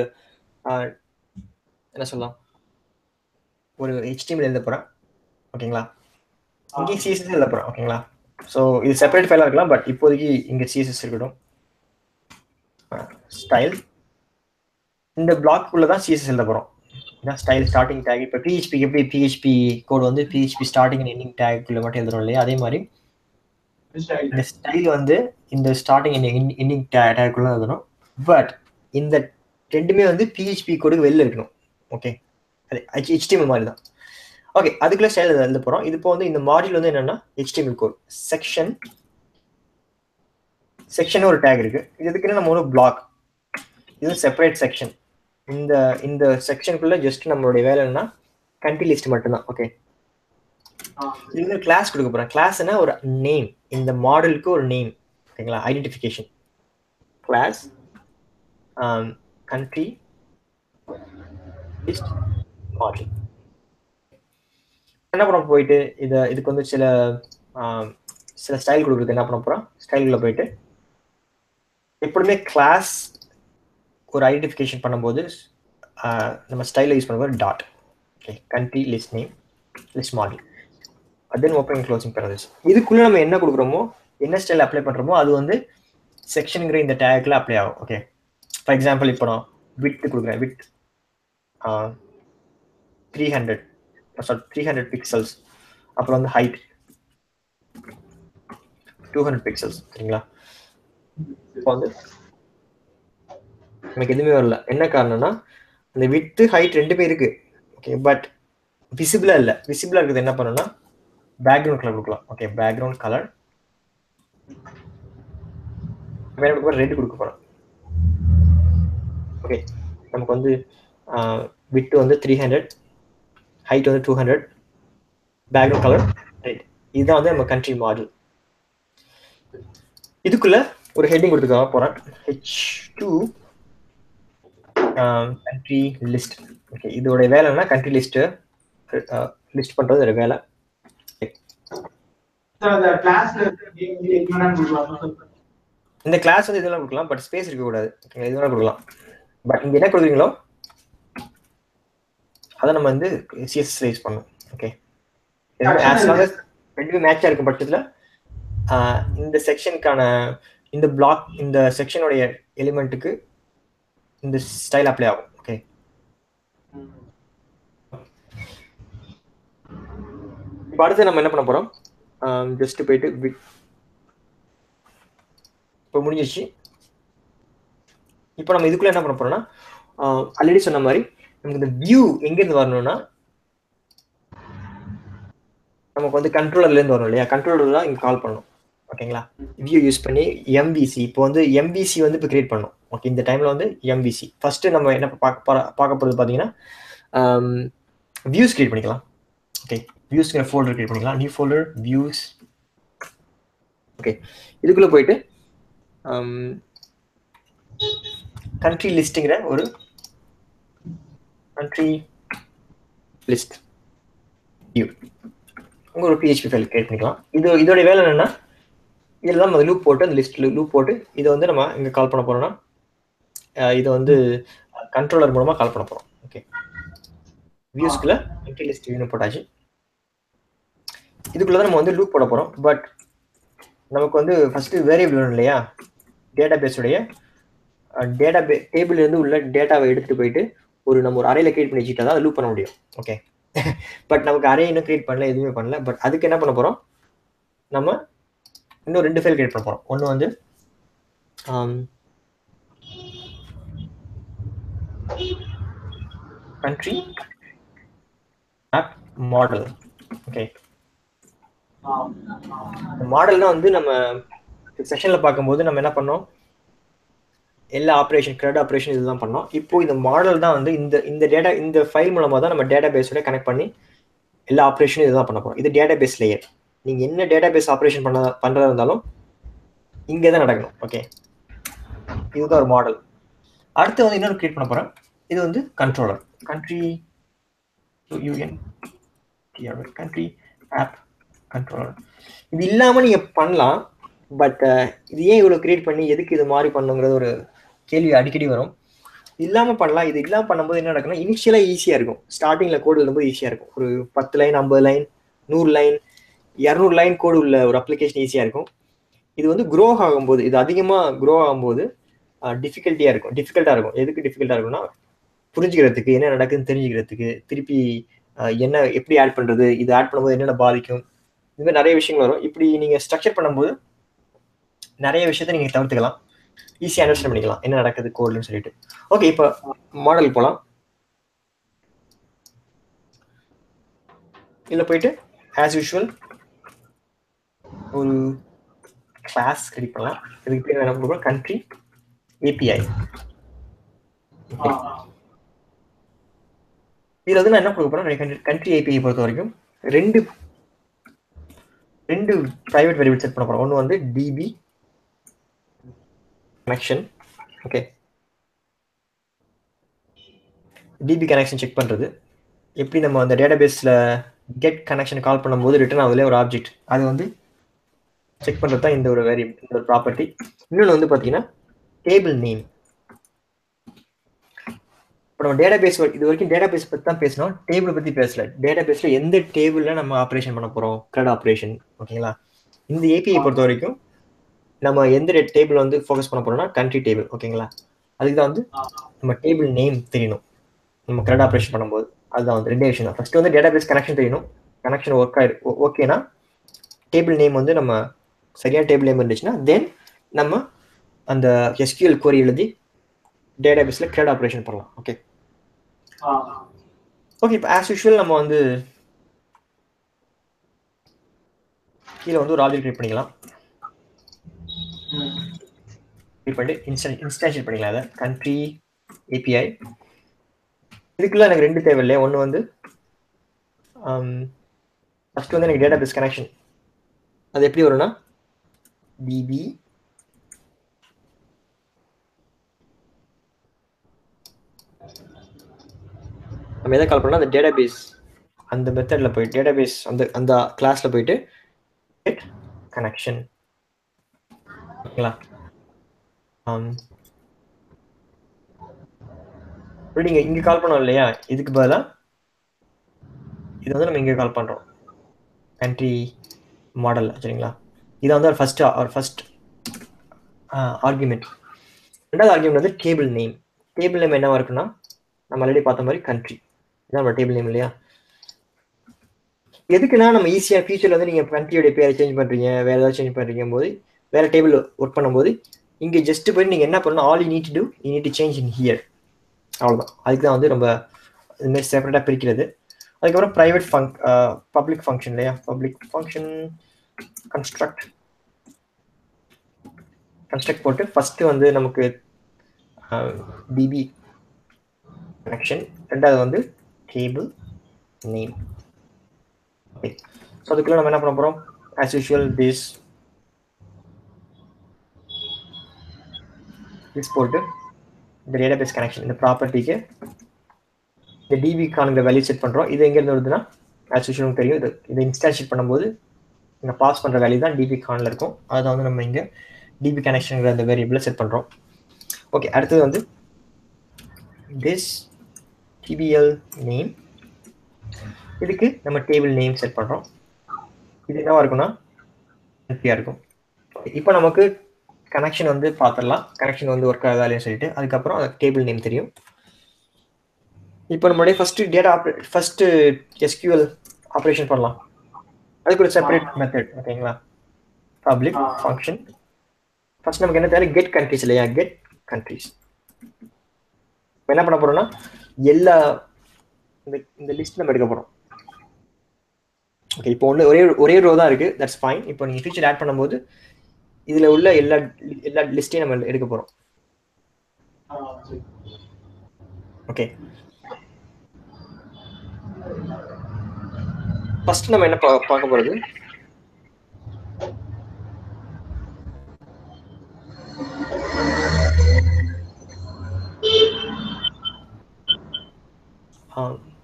என்ன சொல்லலாம், ஒரு HTML எழுத போகிறேன். ஓகேங்களா, இங்கே CSS எழுத போகிறேன். ஓகேங்களா, ஸோ இது செப்பரேட் ஃபைலாக இருக்கலாம். பட் இப்போதைக்கு இங்கே CSS இருக்கட்டும். ஸ்டைல் இந்த பிளாக்குள்ளே தான் CSS எழுத போகிறோம். இதான் ஸ்டைல் ஸ்டார்டிங் டேக். இப்போ PHP எப்படி PHP கோட் வந்து PHP ஸ்டார்டிங் அண்ட் எண்டிங் டேக்குள்ளே மட்டும் எழுதுறோம் இல்லையா, அதே மாதிரி இந்த ஸ்டைல் வந்து இந்த ஸ்டார்டிங் எண்டிங் டேக்குள்ள இருக்கணும். பட் இந்த ரெண்டுமே வந்து PHP கோடுக்கு வெளில இருக்கணும். ஓகே, அது HTML மாதிரி தான். ஓகே, அதுக்குள்ள ஸ்டைல் எழுத போகிறோம். இது இப்போ வந்து இந்த மாடியூல் வந்து என்னன்னா HTML கோட் செக்ஷன் ஒரு டேக் இருக்கு. இதுக்குன்னு நம்ம ஒரு பிளாக், இது செப்பரேட் செக்ஷன். இந்த செக்ஷனுக்குள்ள ஜஸ்ட் நம்மளுடைய வேலை என்னன்னா கண்ட்ரி லிஸ்ட் மட்டும்தான். ஓகே, இது கிளாஸ் கொடுக்க போறேன். கிளாஸ்னா ஒரு நேம், இந்த மாடலுக்கு ஒரு நேம். ஓகேங்களா, identification class country list model. என்ன பண்ண போயிட்டு இதுக்கு வந்து சில ஸ்டைல் கொடுக்குறது. என்ன பண்ண போறோம், ஸ்டைலுக்குள்ள போயிட்டு எப்பவுமே கிளாஸ் ஒரு ஐடென்டிஃபிகேஷன் பண்ணும்போது நம்ம ஸ்டைலை யூஸ் பண்ணும்போது dot. Okay, country list name list model, தென் ஓப்பன் க்ளோசிங் பேரன்ஸ். இதுக்குள்ள நம்ம என்ன கொடுக்குறோமோ, என்ன ஸ்டைல் அப்ளை பண்றோமோ அது வந்து செக்ஷனுங்கிற இந்த டேக்ல அப்ளை ஆகும். ஓகே, ஃபார் எக்ஸாம்பிள் இப்போ நான் வித் கொடுக்குறேன். With 300 pixels. அப்புறம் வந்து ஹைட் 200 பிக்சல்ஸ். சரிங்களா, இப்போ வந்து எனக்கு எதுவுமே வரல. என்ன காரணம்னா இந்த வித் ஹைட் ரெண்டுமே இருக்கு. ஓகே, பட் விசிபிளா இல்லை. விசிபிளா இருக்குது என்ன பண்ணணும்னா பேக்ரவுண்ட் கலர் கொடுக்கலாம். ஓகே, பேக்ரவுண்ட் கலர் ரெட் கொடுக்க போறோம். ஓகே, நமக்கு வந்து வித் வந்து 300, ஹைட் வந்து 200, பேக்ரவுண்ட் கலர் ரெட். இதுதான் வந்து நம்ம கண்ட்ரி மாடல். இதுக்குள்ள ஒரு ஹெட்டிங் கொடுத்துக்க போறேன். H2 country list. ஓகே, இதோட வேலை என்ன, கண்ட்ரி லிஸ்ட் லிஸ்ட் பண்றது ஒரு வேலை. இந்த கிளாஸ் வந்து இதெல்லாம் கொடுக்கலாம், பட் ஸ்பேஸ் இருக்க கூடாது. ஓகே, இதெல்லாம் கொடுக்கலாம். பட் இங்க என்ன கொடுக்குறீங்களோ அதை நம்ம வந்து CSS யூஸ் பண்ணணும். ஓகே, as long as ரெண்டுமே மேட்சா இருக்கும் பட்சத்துல இந்த செக்ஷனுக்கான இந்த பிளாக், இந்த செக்ஷனுடைய எலிமெண்ட்டுக்கு இந்த ஸ்டைல் அப்ளை ஆகும். ஓகே, இப்போ அடுத்து நம்ம என்ன பண்ண போறோம், ஜஸ்ட் போயிட்டு இப்போ முடிஞ்சிச்சு. இப்போ நம்ம இதுக்குள்ள என்ன பண்ண போறோம்னா ஆல்ரெடி சொன்ன மாதிரி நமக்கு இந்த வியூ எங்கேருந்து வரணும்னா நமக்கு வந்து கண்ட்ரோலர்ல இருந்து வரும் இல்லையா, கண்ட்ரோலர் தான் இங்க கால் பண்ணணும். ஓகேங்களா, வியூ யூஸ் பண்ணி MVC. இப்போ வந்து MVC வந்து இப்போ கிரியேட் பண்ணணும். ஓகே, இந்த டைம்ல வந்து MVC ஃபர்ஸ்ட் நம்ம என்ன பார்க்க போறது பார்த்தீங்கன்னா வியூஸ் கிரியேட் பண்ணிக்கலாம். ஓகே, வியூஸ்ங்கிற ஃபோல்டர் கிரியேட் பண்ணிக்கலாம். New folder views. ஓகே, இதுக்குள்ள போயிட்டு கண்ட்ரி லிஸ்ட்ங்கிற ஒரு கண்ட்ரி லிஸ்ட் வியூ உங்க ஒரு PHP ஃபைல் கிரியேட் பண்ணிக்கலாம். இதோட வேலை என்னன்னா இதில் தான் நம்ம லூப் போட்டு அந்த லிஸ்ட் லூப் போட்டு இதை வந்து நம்ம இங்கே கால் பண்ண போறோம்னா இதை வந்து கண்ட்ரோலர் மூலமா கால் பண்ண போறோம். ஓகே, வியூஸ்க்குள்ள கண்ட்ரி லிஸ்ட் வியூ போட்டாச்சு. இதுக்குள்ள தான் நம்ம வந்து லூப் போட போறோம். பட் நமக்கு வந்து ஃபர்ஸ்ட் வேரியபிள் வேணும் இல்லையா, டேட்டாபேஸுடைய டேபிள் இருந்து உள்ள டேட்டாவை எடுத்துட்டு போயிட்டு நம்ம ஒரு அரேல கிரியேட் பண்ணி வச்சுட்டா தான் லூப் பண்ண முடியும். ஓகே, பட் நமக்கு அரே இன்னும் கிரியேட் பண்ணல, எதுவுமே பண்ணல. பட் அதுக்கு என்ன பண்ண போறோம், நம்ம இன்னும் 2 ஃபைல் கிரியேட் பண்ண போறோம். ஒன்று வந்து கண்ட்ரி ஆப் மாடல். ஓகே, மாடல்னா வந்து நம்ம செஷன்ல பார்க்கும்போது நம்ம என்ன பண்ணோம், எல்லா ஆப்ரேஷன் கிரெட் ஆப்ரேஷன் இதுதான் பண்ணோம். இப்போ இந்த மாடல் தான் வந்து இந்த டேட்டா இந்த ஃபைல் மூலமா தான் நம்ம டேட்டா பேஸோட கனெக்ட் பண்ணி எல்லா ஆப்ரேஷனும் இதுதான் பண்ண போறோம். இது டேட்டா பேஸ் லேயர். நீங்க என்ன டேட்டா பேஸ் ஆப்ரேஷன் பண்றதா இருந்தாலும் இங்கே தான் நடக்கணும். ஓகே, இதுதான் ஒரு மாடல். அடுத்து வந்து இன்னொரு கிரியேட் பண்ண போறேன். இது வந்து controller, country country of controller. இது இல்லாம நீங்க பண்ணலாம். பட் இது ஏன் இவ்வளவு கிரியேட் பண்ணி எதுக்கு இது மாதிரி பண்ணுங்கிறது ஒரு கேள்வி அடிக்கடி வரும். இல்லாம பண்ணலாம். இது இல்லாம பண்ணும்போது என்ன நடக்கும்னா இனிஷியலா ஈஸியா இருக்கும். ஸ்டார்டிங்ல கோடு எழுதும்போது ஈஸியா இருக்கும். ஒரு 10 லைன் 50 லைன் 100 லைன் 200 லைன் கோடு உள்ள ஒரு அப்ளிகேஷன் ஈஸியா இருக்கும். இது வந்து க்ரோ ஆகும்போது, இது அதிகமா க்ரோ ஆகும்போது டிஃபிகல்ட்டா இருக்கும். எதுக்கு டிஃபிகல்ட்டா இருக்கும்னா புரிஞ்சுக்கிறதுக்கு, என்ன நடக்குதுன்னு தெரிஞ்சுக்கிறதுக்கு, திருப்பி என்ன எப்படி ஆட் பண்றது, இது ஆட் பண்ணும்போது என்னென்ன பாதிக்கும், இது மாதிரி நிறைய விஷயங்கள் வரும். இப்படி நீங்க ஸ்ட்ரக்சர் பண்ணும்போது நிறைய விஷயத்த நீங்க தவிர்த்துக்கலாம், ஈஸியாக அண்டர்ஸ்டாண்ட் பண்ணிக்கலாம் என்ன நடக்குது கோட்லன்னு சொல்லிட்டு. ஓகே, இப்போ மாடல் போகலாம். இதில் போயிட்டு ஆஸ் யூஷுவல் ஒரு கிளாஸ் கிரியேட் பண்ணலாம். இதுக்கு பேர் என்ன கொடுப்போம், கண்ட்ரி ஏபிஐ. இதில் வந்து நான் என்ன கொடுக்க போறேன், கண்ட்ரி ஏபிஐ பொறுத்த வரைக்கும் ரெண்டு பிரைவேட் வேரியபிள் செட் பண்ண போறோம். ஒன்று வந்து DB connection. Okay, DB connection check பண்ணுறது எப்படி, நம்ம அந்த டேட்டாபேஸில் கெட் கனெக்ஷன் கால் பண்ணும்போது ரிட்டர்ன் ஆகுதுல ஒரு ஆப்ஜெக்ட், அது வந்து செக் பண்ணுறது தான் இந்த ஒரு வேரியபிள், இந்த ஒரு ப்ராப்பர்ட்டி. இன்னொன்று வந்து பார்த்தீங்கன்னா டேபிள் நேம். இப்போ நம்ம டேட்டாபேஸ் இது வரைக்கும் டேட்டாபேஸ் பற்றி தான் பேசணும், டேபிள் பற்றி பேசல. டேட்டாபேஸில் எந்த டேபிளில் நம்ம ஆப்ரேஷன் பண்ண போகிறோம், கிரெட் ஆப்ரேஷன். ஓகேங்களா, இந்த ஏபிஐ பொறுத்த வரைக்கும் நம்ம எந்த டேபிள் வந்து ஃபோக்கஸ் பண்ண போறோம்னா கண்ட்ரி டேபிள். ஓகேங்களா, அதுக்கு தான் வந்து நம்ம டேபிள் நேம் தெரியணும் நம்ம கிரெட் ஆப்ரேஷன் பண்ணும்போது. அதுதான் வந்து ரெண்டே விஷயம் தான். ஃபர்ஸ்ட் வந்து டேட்டாபேஸ் கனெக்ஷன் தெரியணும், கனெக்ஷன் ஒர்க் ஆயிருக்கு ஓகேனா டேபிள் நேம் வந்து நம்ம சரியான டேபிள் நேம் இருந்துச்சுன்னா தென் நம்ம அந்த SQL query எழுதி டேட்டாபேஸில் கிரெட் ஆப்ரேஷன் பண்ணலாம். ஓகே ஓகே, இப்போ ஆஸ் யூஷுவல் நம்ம வந்து கீழே வந்து ஒரு ஆப்ஜெக்ட் கிரியேட் பண்ணிக்கலாம். கிரியேட் பண்ணிட்டு இன்ஸ்டான்ஷியேட் பண்ணிக்கலாம் அதை கண்ட்ரி ஏபிஐ. இதுக்குள்ள எனக்கு ரெண்டு தேவை இல்லையா, ஒன்று வந்து ஃபர்ஸ்ட் வந்து எனக்கு டேட்டாபேஸ் கனெக்ஷன். அது எப்படி வரும்னா டிபி நம்ம எதை கால் பண்ணலாம், அந்த டேட்டாபேஸ் அந்த மெத்தடில் போயிட்டு டேட்டாபேஸ் அந்த கிளாஸில் போயிட்டு கெட் கனெக்ஷன். ஓகேங்களா, நீங்கள் இங்கே கால் பண்ணோம் இல்லையா, இதுக்கு பதிலாக இது வந்து நம்ம இங்கே கால் பண்ணுறோம் கண்ட்ரி மாடல். சரிங்களா, இதை வந்து ஃபர்ஸ்ட் ஆர்குமெண்ட். ரெண்டாவது ஆர்குமெண்ட் வந்து டேபிள் நேம். டேபிள் நேம் என்னவா இருக்குன்னா நம்ம ஆல்ரெடி பார்த்த மாதிரி கண்ட்ரி, இதான் நம்ம டேபிள் நேம் இல்லையா. எதுக்குன்னா நம்ம ஈஸியாக ஃபியூச்சரில் வந்து நீங்கள் கண்ட்ரியோடைய பேரை சேஞ்ச் பண்ணுறீங்க, வேறு ஏதாவது சேஞ்ச் பண்ணுறீங்க போது வேறு டேபிள் ஒர்க் பண்ணும்போது இங்கே ஜஸ்ட் போய் நீங்கள் என்ன பண்ணணும், all you need to you need to change in here, அவ்வளோதான். அதுக்கு தான் வந்து ரொம்ப இதுமாரி செப்பரேட்டாக பிரிக்கிறது. அதுக்கப்புறம் ப்ரைவேட் பப்ளிக் ஃபங்க்ஷன் இல்லையா, பப்ளிக் ஃபங்க்ஷன் கன்ஸ்ட்ரக்ட் போட்டு ஃபஸ்ட்டு வந்து நமக்கு டிபி கனெக்ஷன், ரெண்டாவது வந்து டேபிள் நேம். ஓகே, ஸோ அதுக்குள்ளே நம்ம என்ன பண்ண போகிறோம், ஆஸ் யூஷுவல் திஸ் போட்டு இந்த டேட்டாபேஸ் கனெக்ஷன் இந்த ப்ராப்பர்ட்டிக்கு இந்த டிபிக்கான வேல்யூ செட் பண்ணுறோம். இது எங்கேருந்து வருதுன்னா ஆஸ் யூஷுவல் தெரியும், இதை இன்ஸ்டான்ஷியேட் பண்ணும்போது இங்கே பாஸ் பண்ணுற வேல்யூ தான் டிபி கானில் இருக்கும். அதை வந்து நம்ம இங்கே டிபி கனெக்ஷனுங்கிற அந்த வேரியபிளை செட் பண்ணுறோம். ஓகே, அடுத்தது வந்து திஸ் டிபிஎல் நேம், இதுக்கு நம்ம டேபிள் நேம் செட் பண்ணுறோம். இது என்னவா இருக்குன்னா ஹெல்ப்பியாக இருக்கும். இப்போ நமக்கு கனெக்ஷன் வந்து பார்த்துடலாம், கனெக்ஷன் வந்து ஒர்க் ஆகுதாலேன்னு சொல்லிட்டு. அதுக்கப்புறம் அது டேபிள் நேம் தெரியும். இப்போ நம்மளுடைய ஃபர்ஸ்ட் SQL ஆப்ரேஷன் பண்ணலாம். அதுக்கு ஒரு செப்பரேட் மெத்தட். ஓகேங்களா, பப்ளிக் ஃபங்க்ஷன். ஃபர்ஸ்ட் நமக்கு என்ன தேவை, கெட் கண்ட்ரிஸ் இல்லையா, கெட் கண்ட்ரிஸ். என்ன பண்ண போறோம்னா எல்லா இந்த லிஸ்ட் நம்ம எடுக்க போறோம். ஓகே, இப்போ ஒரே ரோ தான் இருக்கு, தட்ஸ் ஃபைன். இப்போ நீங்க ஃபீச்சர் ஆட் பண்ணும்போது இதுல உள்ள எல்லா லிஸ்டையும் நம்ம எடுக்க போறோம். ஓகே, ஃபர்ஸ்ட் நம்ம என்ன பார்க்க போறது,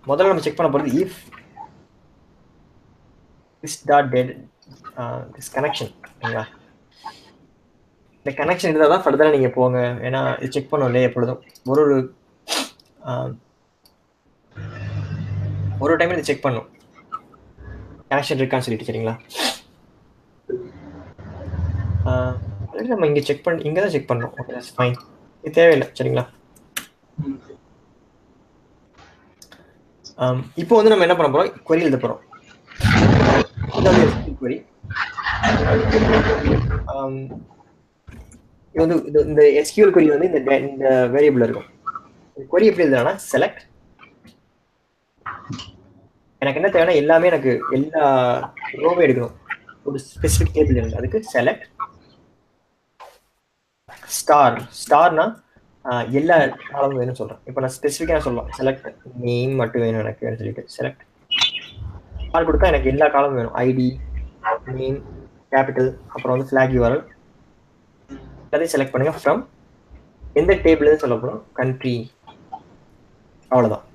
முதல்ல நம்ம செக் பண்ண போறது if this dot this connection. ஓகேங்களா, இந்த கனெக்ஷன் இருந்தால் தான் ஃபர்தராக நீங்கள் போங்க. ஏன்னா இது செக் பண்ணோம் இல்லையா, எப்பொழுதும் ஒரு டைம் இதை செக் பண்ணும் கனெக்ஷன் இருக்கான்னு சொல்லிட்டு. சரிங்களா, ஆல்ரெடி நம்ம இங்கே இங்கே தான் செக் பண்ணுறோம். ஓகே, தட்ஸ் ஃபைன், இது தேவையில்லை. சரிங்களா, இப்போ வந்து நம்ம என்ன பண்ண போகிறோம், query எழுத போகிறோம். இது வந்து SQL query. இது வந்து இந்த SQL query வந்து இந்த வேரியபிள் இருக்கும். query எப்படி எழுதுனா select, எனக்கு என்ன தேவைன்னா எல்லாமே எனக்கு எல்லா ரோவே எடுக்கணும், ஒரு ஸ்பெசிபிக் டேபிள் இருக்கு, அதுக்கு செலக்ட் ஸ்டார்னா எல்லா காலமும் வேணும்னு சொல்றேன். இப்போ நான் ஸ்பெசிஃபிக்காக சொல்லலாம், செலக்ட் நேம் மட்டும் வேணும் எனக்கு சொல்லிட்டு செலக்ட் ஸ்டார் கொடுத்தா எனக்கு எல்லா காலமும் வேணும், ஐடி, நேம், கேபிட்டல், அப்புறம் வந்து ஃபிளாக் யூஆர்எல் எல்லாத்தையும் செலக்ட் பண்ணுங்க. ஃப்ரம் எந்த டேபிள்னு சொல்ல போகிறோம், கண்ட்ரி, அவ்வளோதான்.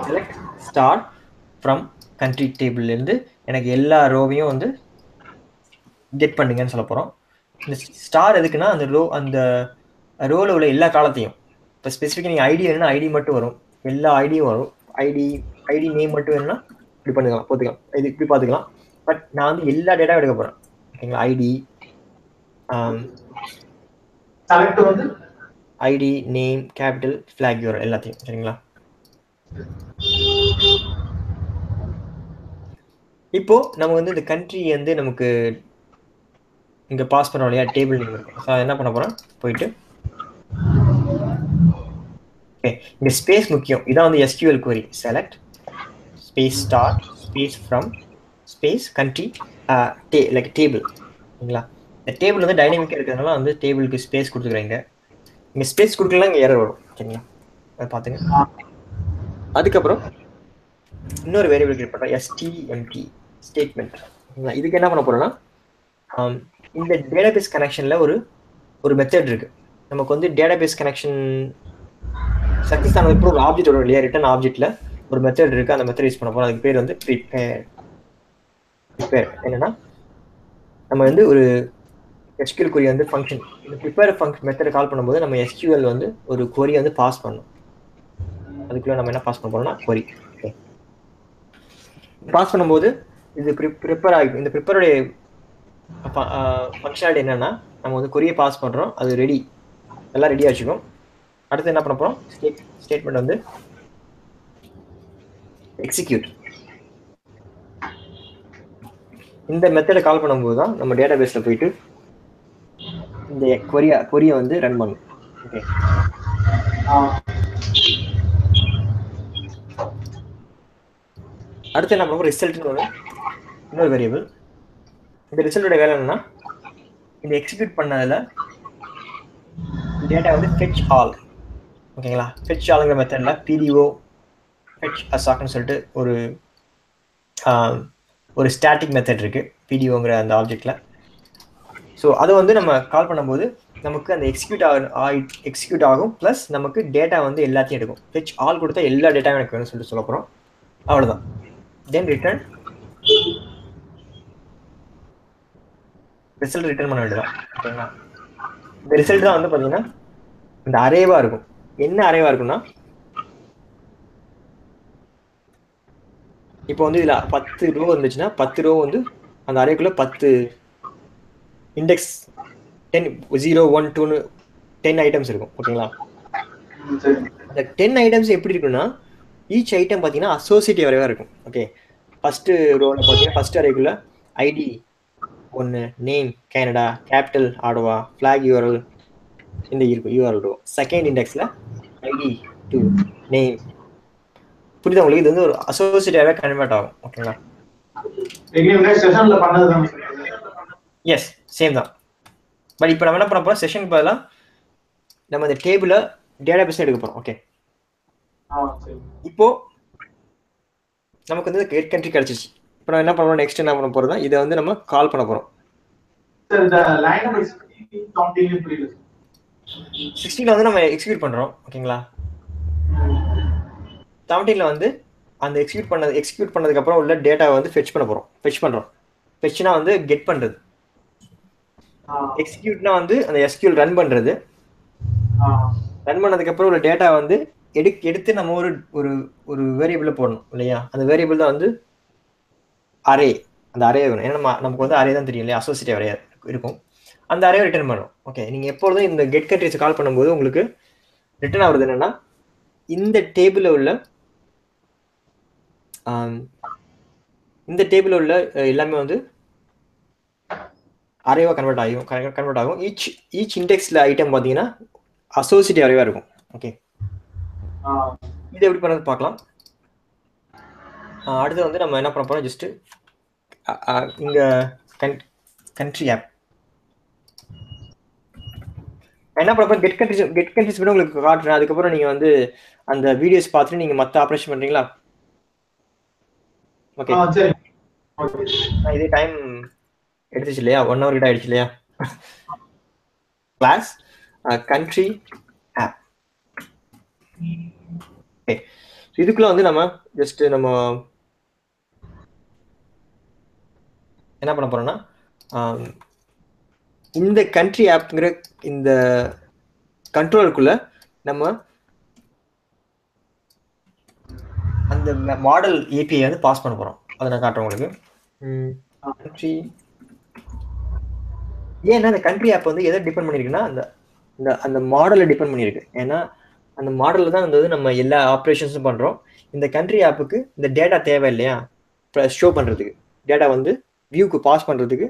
செலக்ட் ஸ்டார் ஃப்ரம் கண்ட்ரி டேபிள்லேருந்து எனக்கு எல்லா ரோவையும் வந்து கெட் பண்ணுங்கன்னு சொல்ல போகிறோம். இந்த ஸ்டார் எதுக்குன்னா அந்த ரோவில் உள்ள எல்லா காலத்தையும், இப்போ ஸ்பெசிஃபிக்காக நீங்கள் ஐடி வேணும்னா ஐடி மட்டும் வரும், எல்லா ஐடியும் வரும், ஐடி நேம் மட்டும் வேணும்னா இப்படி பண்ணிக்கலாம், போத்துக்கலாம், இது இப்படி பார்த்துக்கலாம். பட் நான் வந்து எல்லா டேட்டாவும் எடுக்க போகிறேன், ஓகேங்களா. ID name capital flag URL எல்லாத்தையும், சரிங்களா. இப்போ நம்ம வந்து இந்த கண்ட்ரி வந்து நமக்கு இங்கே பாஸ் பண்ணுறோம் இல்லையா, டேபிள் நேம் இருக்கும். ஸோ என்ன பண்ண போகிறோம், போயிட்டு ஓகே இங்கே ஸ்பேஸ் முக்கியம், இதான் வந்து SQL query. Select space star space from space country like table, ஓகேங்களா. இந்த டேபிள் வந்து டைனமிக்காக இருக்கிறதுனால வந்து டேபிளுக்கு ஸ்பேஸ் கொடுத்துக்கிறேங்க. இங்கே ஸ்பேஸ் கொடுக்கலாம், இங்கே எரர் வரும், சரிங்களா. அதை பார்த்துங்க. அதுக்கப்புறம் இன்னொரு வேரியபிள் கிரியேட் பண்ணுறேன், stmt ஸ்டேட்மெண்ட், ஓகேங்களா. இதுக்கு என்ன பண்ண போகிறோன்னா இந்த டேட்டாபேஸ் கனெக்ஷனில் ஒரு மெத்தட் இருக்குது. நமக்கு வந்து டேட்டாபேஸ் கனெக்ஷன் சக்ஸஸ் ஆனதுக்கு ஒரு ஆப்ஜெக்ட் வரும் இல்லையா, ரிட்டர்ன் ஆப்ஜெக்ட்டில் ஒரு மெத்தட் இருக்குது, அந்த மெத்தட் யூஸ் பண்ண போகிறோம். அதுக்கு பேர் வந்து ப்ரிப்பேர். என்னன்னா நம்ம வந்து ஒரு SQL query வந்து ஃபங்க்ஷன், இந்த ப்ரிப்பேர் ஃபங்க்ஷன் மெத்தடை கால் பண்ணும்போது நம்ம SQL வந்து ஒரு query வந்து பாஸ் பண்ணணும். அதுக்குள்ளே நம்ம என்ன பாஸ் பண்ண போகிறோம்னா query. ஓகே பாஸ் பண்ணும்போது இது ப்ரிப்பேர் ஆகிடும். இந்த ப்ரிப்பேருடைய ஃபங்க்ஷனாலிட்டி என்னன்னா, நம்ம வந்து query பாஸ் பண்ணுறோம், அது ரெடி, எல்லாம் ரெடியாக வச்சுக்கோம். அடுத்து என்ன பண்ண போகிறோம், ஸ்டேட்மெண்ட் வந்து எக்ஸிக்யூட். இந்த மெத்தடை கால் பண்ணும்போது தான் நம்ம டேட்டாபேஸில் போயிட்டு இந்த query வந்து ரன் பண்ணும். ஓகே அடுத்து என்ன பண்ணுவோம், ரிசல்ட்னு இன்னொரு வேரியபிள். இந்த ரிசல்ட்டோட வேலை என்னன்னா, இந்த எக்ஸிக்யூட் பண்ணதில் டேட்டா வந்து fetch all, ஓகேங்களா. fetch allங்கிற மெத்தடில் PDO fetch assoc சொல்லிட்டு ஒரு ஸ்டாட்டிக் மெத்தட் இருக்குது PDOங்கிற அந்த ஆப்ஜெக்டில். ஸோ அதை வந்து நம்ம கால் பண்ணும்போது நமக்கு அந்த எக்ஸிக்யூட் ஆகும், ப்ளஸ் நமக்கு டேட்டா வந்து எல்லாத்தையும் எடுக்கும். fetch all கொடுத்தா எல்லா டேட்டாவும் எனக்கு வேணும்னு சொல்லிட்டு சொல்ல போகிறோம், அவ்வளோதான். தென் ரிட்டர்ன் ரிசல்ட் ரிட்டர்ன் பண்ண வேண்டியதான், ஓகேங்களா. இந்த ரிசல்ட் தான் வந்து பார்த்தீங்கன்னா இந்த அரேவாக இருக்கும். என்ன அரேவாக இருக்குன்னா, இப்போ வந்து இதில் 10 ரோ இருந்துச்சுன்னா 10 ரோ வந்து அந்த அரேக்குள்ளே 10 இண்டெக்ஸ் 10 0 1 2ன்னு 10 ஐட்டம்ஸ் இருக்கும், ஓகேங்களா. அந்த 10 ஐட்டம்ஸ் எப்படி இருக்குன்னா, ஈச் ஐட்டம் பார்த்தீங்கன்னா அசோசியேட்டிவ் அரேவாக இருக்கும். ஓகே ஃபஸ்ட்டு ரோவில் பார்த்தீங்கன்னா ஃபஸ்ட் அரேக்குள்ள ID 1, name Canada, capital Ottawa, flag URL இந்த இருக்கும் யூஆர்எல் ரோ. செகண்ட் இண்டெக்ஸில் ஐடி 2, நேம். புரியுதா உங்களுக்கு, இது வந்து ஒரு அசோசியேட்டிவாக கன்வெர்ட் ஆகும், ஓகேங்களா. எஸ் சேம் தான். பட் இப்போ நம்ம என்ன பண்ண போகிறோம், செஷனுக்கு பதிலாக நம்ம இந்த டேபிளை டேட்டாபேஸ் எடுக்க போகிறோம். ஓகே இப்போ நமக்கு வந்து கெட் கண்ட்ரி கிடச்சிச்சு. இப்போ நம்ம என்ன பண்ணுறோம், நெக்ஸ்ட் என்ன பண்ண போகிறோம், இதை வந்து நம்ம கால் பண்ண போகிறோம். 16ல வந்து நம்ம எக்ஸிக்யூட் பண்ணுறோம், ஓகேங்களா. 17ல வந்து அந்த எக்ஸிக்யூட் பண்ணதுக்கப்புறம் உள்ள டேட்டாவை வந்து ஃபெட்ச் பண்ணுறோம். ஃபெட்ச்னா வந்து கெட் பண்ணுறது, எக்ஸிக்யூட்னா வந்து அந்த SQL ரன் பண்ணுறது. ரன் பண்ணதுக்கப்புறம் உள்ள டேட்டா வந்து எடுத்து நம்ம ஒரு வேரியபிளில் போடணும் இல்லையா. அந்த வேரியபிள் தான் வந்து அரே. அந்த அரே வேணும், ஏன்னா நமக்கு வந்து அரே தான் தெரியும் இல்லையா, அசோசியேட்டிவ் அரே இருக்கும். அந்த அரேவை ரிட்டர்ன் பண்ணணும். ஓகே நீங்கள் எப்பொழுதும் இந்த கெட் கண்ட்ரிஸ் கால் பண்ணும்போது உங்களுக்கு ரிட்டர்ன் ஆகுறது என்னன்னா, இந்த டேபிளில் உள்ள இந்த டேபிள் உள்ள எல்லாமே வந்து அரேவா கன்வெர்ட் ஆகும். ஈச் இண்டெக்ஸ்ல ஐட்டம் பார்த்தீங்கன்னா அசோசியேட்டிவ் அரேவா இருக்கும். ஓகே, இது எப்படி பண்ணுறது பார்க்கலாம். அடுத்து வந்து நம்ம என்ன பண்ண போறோம், ஜஸ்ட் இங்க கண்ட்ரி ஆப் என்ன பண்ண போறோம், கெட் கண்ட்ரிஸ் கூட உங்களுக்கு காட்டுறேன். அதுக்கப்புறம் நீங்க வந்து அந்த வீடியோஸ் பார்த்துட்டு நீங்க மற்ற ஆப்ரேஷன் பண்றீங்களா? ஓகே, இதே டைம் எடுத்துச்சு இல்லையா, 1 hour கிட்ட ஆயிடுச்சு இல்லையா. Class country app. ஓகே, இதுக்குள்ள வந்து நம்ம ஜஸ்ட் நம்ம என்ன பண்ண போறோம்னா, இந்த கண்ட்ரி ஆப்ங்கிற இந்த கண்ட்ரோலுக்குள்ள நம்ம அந்த மாடல் ஏபிஐ வந்து பாஸ் பண்ண போறோம். அதை நான் காட்டுறேன் உங்களுக்கு. கண்ட்ரி ஏன்னா அந்த கண்ட்ரி ஆப் வந்து எதை டிபெண்ட் பண்ணிருக்குன்னா அந்த மாடலை டிபெண்ட் பண்ணியிருக்கு. ஏன்னா அந்த மாடலில் தான் வந்து நம்ம எல்லா ஆப்ரேஷன்ஸும் பண்ணுறோம். இந்த கண்ட்ரி ஆப்புக்கு இந்த டேட்டா தேவை இல்லையா, ஷோ பண்ணுறதுக்கு டேட்டா வந்து வியூக்கு பாஸ் பண்ணுறதுக்கு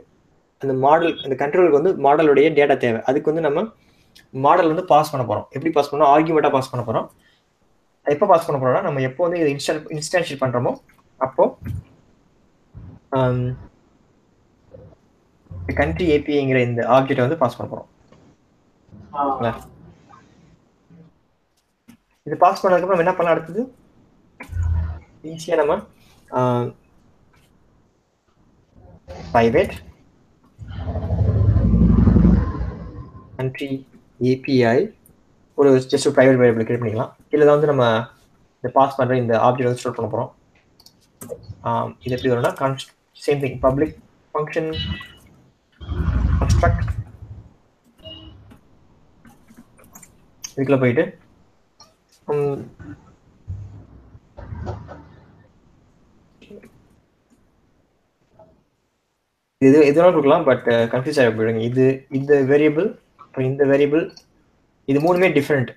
அந்த கண்ட்ரோலுக்கு வந்து மாடலுடைய டேட்டா தேவை. அதுக்கு வந்து நம்ம மாடல் வந்து பாஸ் பண்ண போகிறோம். எப்படி பாஸ் பண்ணோம், ஆர்கியூமெண்ட்டாக பாஸ் பண்ண போகிறோம். எப்போ பாஸ் பண்ண போகிறோம்னா, நம்ம எப்போ வந்து இதை இன்ஸ்டான்ஷியேட் பண்ணுறோமோ அப்போ கண்ட்ரி ஏபிஐங்கிற இந்த ஆப்ஜெக்டை வந்து பாஸ் பண்ண போகிறோம். இது பாஸ் பண்ணதுக்கப்புறம் நம்ம என்ன பண்ணலாம், அடுத்தது ஈஸியாக நம்ம private country API ஒரு ஜஸ்ட் ஒரு ப்ரைவேட் வேரியபிள் கிரியேட் பண்ணிக்கலாம். இதில் தான் வந்து நம்ம இந்த பாஸ் பண்ணுற இந்த ஆப்ஜெக்ட் வந்து ஸ்டோர் பண்ண போகிறோம். இது எப்படி வரும்னா, same thing, public function construct. இதுக்குள்ள போயிட்டு இது எதுனாலும் கொடுக்கலாம், பட் கன்ஃபியூஸ் ஆகி போயிடுங்க. இந்த வேரியபிள் அப்புறம் இந்த வேரியபிள் இது மூணுமே டிஃப்ரெண்ட்.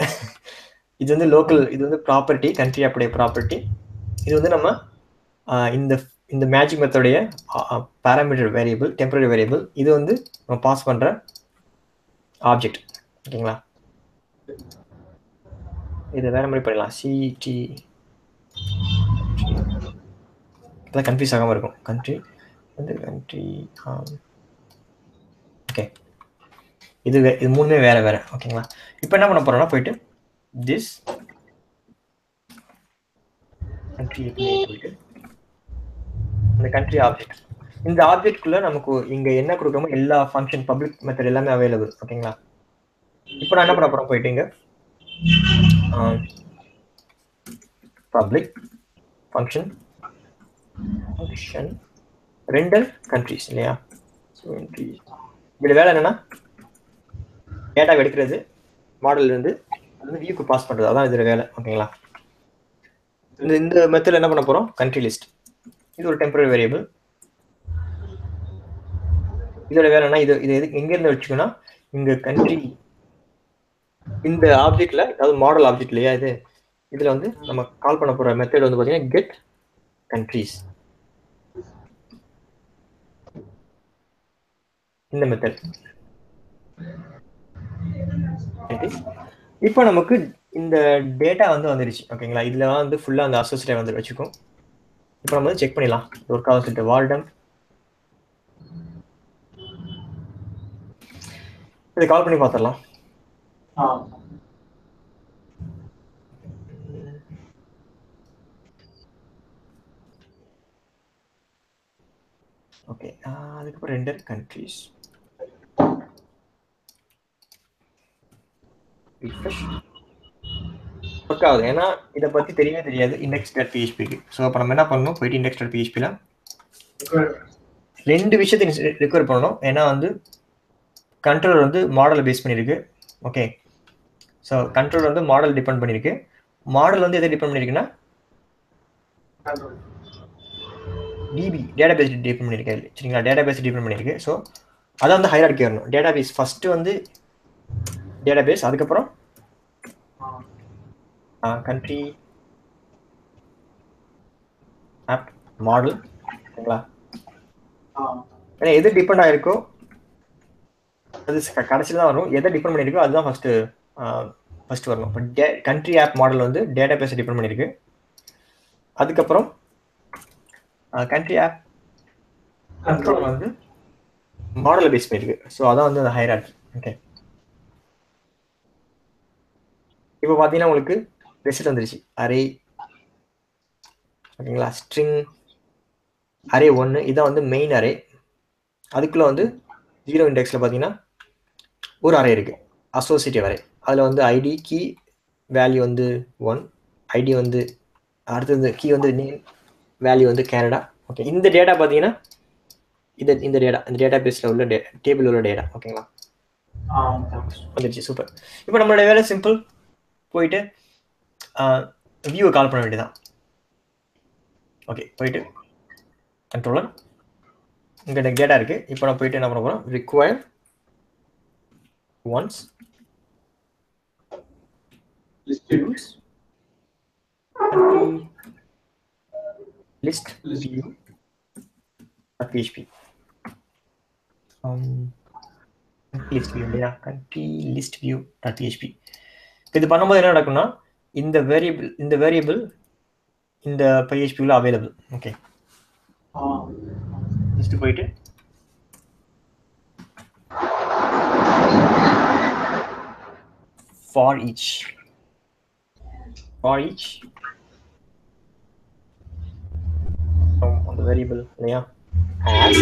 இது வந்து லோக்கல், இது வந்து ப்ராப்பர்ட்டி, கண்ட்ரி ஆப்புடைய ப்ராப்பர்ட்டி. இது வந்து நம்ம இந்த மேஜிக் மெத்தோடைய பேராமீட்டர் வேரியபிள், டெம்பரரி வேரியபிள். இது வந்து நம்ம பாஸ் பண்ணுற ஆப்ஜெக்ட். ஓகேங்களா, இதை வேற மாதிரி பண்ணிடலாம். சிடி இதெல்லாம் கன்ஃபியூஸ் ஆகாமல் இருக்கும். கண்ட்ரி வந்து கண்ட்ரி. ஓகே, இது மூணுமே வேற வேற. ஓகேங்களா, இப்போ என்ன பண்ண போறோம்னா, போயிட்டு திஸ் கண்ட்ரி போயிட்டு இந்த கண்ட்ரி ஆப்ஜெக்ட், இந்த ஆப்ஜெக்ட்குள்ள நமக்கு இங்க என்ன கொடுக்கணுமோ எல்லா ஃபங்க்ஷன் பப்ளிக் மெத்தட் எல்லாமே அவைலபிள். ஓகேங்களா, இப்போ நான் என்ன பண்ண போறேன், போயிட்டு இங்க பப்ளிக் ஃபங்க்ஷன் ரெண்டர் கண்ட்ரிஸ் இல்லையா. இதுல வேலை என்னன்னா, டேட்டா எடுக்கிறது மாடல்ல இருந்து அது வியூக்கு பாஸ் பண்றது, அதான் இதுல வேலை. ஓகேங்களா, இந்த மெத்தட்ல என்ன பண்ண போறோம், கண்ட்ரி லிஸ்ட். இது ஒரு டெம்பரரி வேரியபிள். இதோட வேலை என்ன, இது எங்க இருந்து வச்சுக்கோன்னா, இங்க கண்ட்ரி இந்த ஆப்ஜெக்ட்ல, அதாவது மாடல் ஆப்ஜெக்ட் இல்லையா, இதுல வந்து நம்ம கால் பண்ண போற மெத்தட் வந்து பாத்தீங்கன்னா கெட் கண்ட்ரிஸ். இந்த மெத்தட் இப்போ நமக்கு இந்த டேட்டா வந்து வந்துருச்சு. ஓகேங்களா, இதுல வந்து ஃபுல்லா அந்த அசோசியேட் வந்து வச்சுக்கும். இப்போ நம்ம வந்து செக் பண்ணிடலாம். ஒர்க் ஆகுது, வால்டன் இதை கால் பண்ணி பார்த்துடலாம். ஓகே, அதுக்கப்புறம் ரெண்டர் கண்ட்ரிஸ் ரிஃப்ரெஷ் ஒர்க் ஆகுது. ஏன்னா இதை பத்தி தெரியவே தெரியாது index.phpக்கு. ஸோ அப்போ நம்ம என்ன பண்ணணும், போயிட்டு index.phpல 2 விஷயத்தை ரெக்வயர் பண்ணணும். ஏன்னா வந்து கண்ட்ரோலர் வந்து மாடலை பேஸ் பண்ணியிருக்கு. ஓகே, ஸோ கண்ட்ரோலர் வந்து மாடல் டிபெண்ட் பண்ணியிருக்கு. மாடல் வந்து எதை டிபெண்ட் பண்ணியிருக்குன்னா டிபி டேட்டாபேஸ் டிபெண்ட் பண்ணியிருக்கு. சரிங்களா, டேட்டாபேஸ் டிபெண்ட் பண்ணியிருக்கு. ஸோ அதான் வந்து ஹைரார்கி வரணும். டேட்டாபேஸ் ஃபர்ஸ்ட் வந்து டேட்டாபேஸ், அதுக்கப்புறம் கண்ட்ரி ஆப் மாடல், ஓகேங்களா? ஏன்னா எது டிபெண்ட் ஆயிருக்கோ அது கடைசியில் தான் வரும். எதை டிபெண்ட் பண்ணியிருக்கோ அதுதான் ஃபர்ஸ்ட் வரணும். இப்போ கண்ட்ரி ஆப் மாடல் வந்து டேட்டா பேஸை டிபெண்ட் பண்ணியிருக்கு. அதுக்கப்புறம் கண்ட்ரி ஆப் கண்ட்ரோல் வந்து மாடலை பேஸ் பண்ணியிருக்கு. ஸோ அதான் வந்து அந்த ஹைரார்கி. ஓகே, இப்போ பார்த்தீங்கன்னா உங்களுக்கு ரிசல்ட் வந்துருச்சு. அரே, ஓகேங்களா, ஸ்ட்ரிங் அரே 1 இதான் வந்து மெயின் அரே. அதுக்குள்ள வந்து 0 இண்டெக்ஸில் பார்த்தீங்கன்னா ஒரு அரே இருக்கு, அசோசியேட்டிவ் அரே. அதில் வந்து ஐடி, கீ, வேல்யூ வந்து 1, ஐடி வந்து அடுத்தது கீ வந்து நேம், வேல்யூ வந்து கேனடா. ஓகே, இந்த டேட்டா பார்த்தீங்கன்னா இந்த டேட்டா பேஸில் உள்ள டேபிள் உள்ள டேட்டா. ஓகேங்களா, வந்துருச்சு. சூப்பர். இப்போ நம்மளோட வேலை சிம்பிள். போயிட்டு வியூவை கால் பண்ண வேண்டியதான். ஓகே, போயிட்டு கண்ட்ரோலர், இங்கே எனக்கு டேட்டா இருக்குது. இப்போ நான் போயிட்டு என்ன பண்ண போகிறோம், require once list view PHP list view இல்லையா, country list view PHP. இது பண்ணும்போது என்ன நடக்கும்னா இந்த வேரியபிள் இந்த PHP ல அவைலபிள். ஓகே, லிஸ்ட் போயிட்டு for each அந்த வேரியபிள் இல்லையா as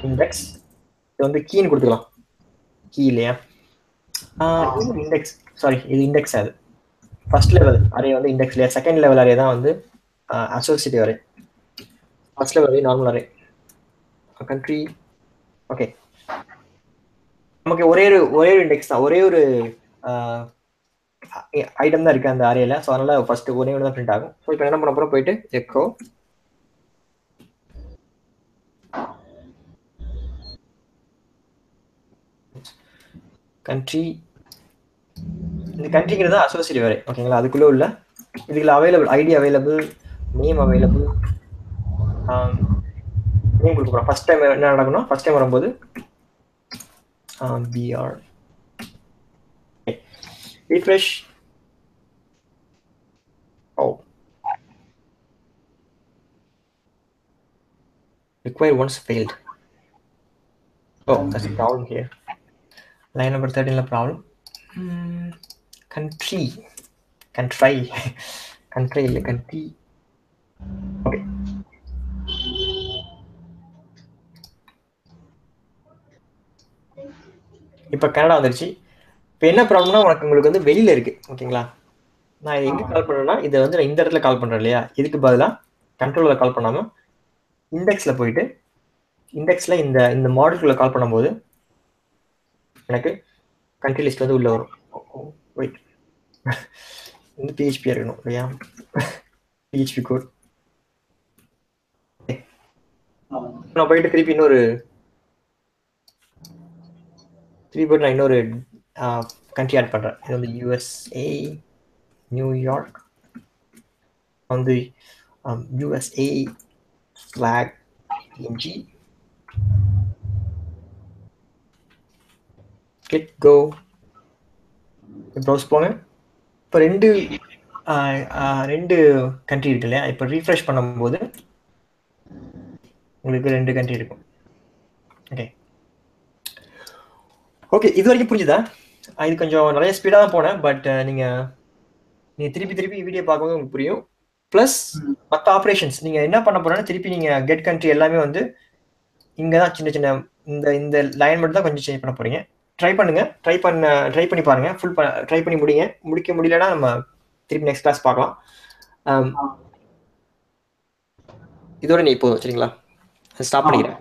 index, இது வந்து கீன்னு கொடுத்துக்கலாம். கீ இல்லையா, இண்டெக்ஸ், சாரி இது இண்டெக்ஸ். அது ஃபர்ஸ்ட் லெவல் அரே வந்து இண்டெக்ஸ் இல்லையா, செகண்ட் லெவல் அரே தான் வந்து associative array. First level array normal array, country. Okay, நமக்கு ஒரே ஒரு இண்டெக்ஸ் தான், ஒரே ஒரு ஐட்டம் தான் இருக்கு அந்த அரேல. ஸோ அதனால ஃபர்ஸ்ட் ஒரே ஒன்று தான் பிரிண்ட் ஆகும். ஸோ இப்போ என்ன பண்ண போறோம், போயிட்டு எக்கோ கண்ட்ரி. இந்த கண்ட்ரிங்கிறது தான் அசோசியேட்டிவ் அரே. ஓகேங்களா, அதுக்குள்ள உள்ள இதுல available ID available, name available, name கொடுக்க போறோம். ஃபர்ஸ்ட் டைம் என்ன நடக்கும்னா, ஃபர்ஸ்ட் டைம் வரும்போது br refresh. Oh, require once failed. Oh, that's a problem here. Line number 13 la problem. Country இல்ல country. Okay, இப்போ கனடா வந்துருச்சு. இப்போ என்ன ப்ராப்ளம்னா உங்களுக்கு வந்து வெளியில இருக்கு. ஓகேங்களா, நான் இதை எங்க கால் பண்ணேன்னா இதை வந்து நான் இந்த இடத்துல கால் பண்றேன் இல்லையா, இதுக்கு பதிலாக கண்ட்ரோலர் கால் பண்ணாம இண்டெக்ஸ்ல போயிட்டு இண்டெக்ஸ்ல இந்த மாடலுக்குள்ள கால் பண்ணும்போது எனக்கு கண்ட்ரி லிஸ்ட் வந்து உள்ள வரும். வெயிட், இந்த PHP இருக்கணும் இல்லையா, PHP கோட். நான் போயிட்டு திருப்பி நான் இன்னொரு கண்ட்ரி ஆட் பண்றேன். இது வந்து USA, நியூயார்க், வந்து USA flag PNG, click go. Browse போங்க. இப்போ ரெண்டு கண்ட்ரி இருக்கு இல்லையா, இப்போ ரீஃப்ரெஷ் பண்ணும்போது உங்களுக்கு 2 கண்ட்ரி இருக்கும். ஓகே, இது வரைக்கும் புரிஞ்சுதா? இது கொஞ்சம் நிறைய ஸ்பீடாக தான் போனேன், பட் நீங்கள் திருப்பி வீடியோ பார்க்கும்போது உங்களுக்கு புரியும். ப்ளஸ் மற்ற ஆப்ரேஷன்ஸ் நீங்கள் என்ன பண்ண போறேன்னா, திருப்பி நீங்கள் கெட் கண்ட்ரி எல்லாமே வந்து இங்கே தான் சின்ன இந்த லைன் மட்டும் தான் கொஞ்சம் சேஞ்ச் பண்ண போறீங்க. ட்ரை பண்ணுங்க, ட்ரை பண்ணி பாருங்க, ட்ரை பண்ணி முடிக்க முடியலன்னா நம்ம திருப்பி நெக்ஸ்ட் கிளாஸ் பார்க்கலாம். இதோட நீ போதும், சரிங்களா? ஸ்டாப் பண்ணிக்கிறேன்.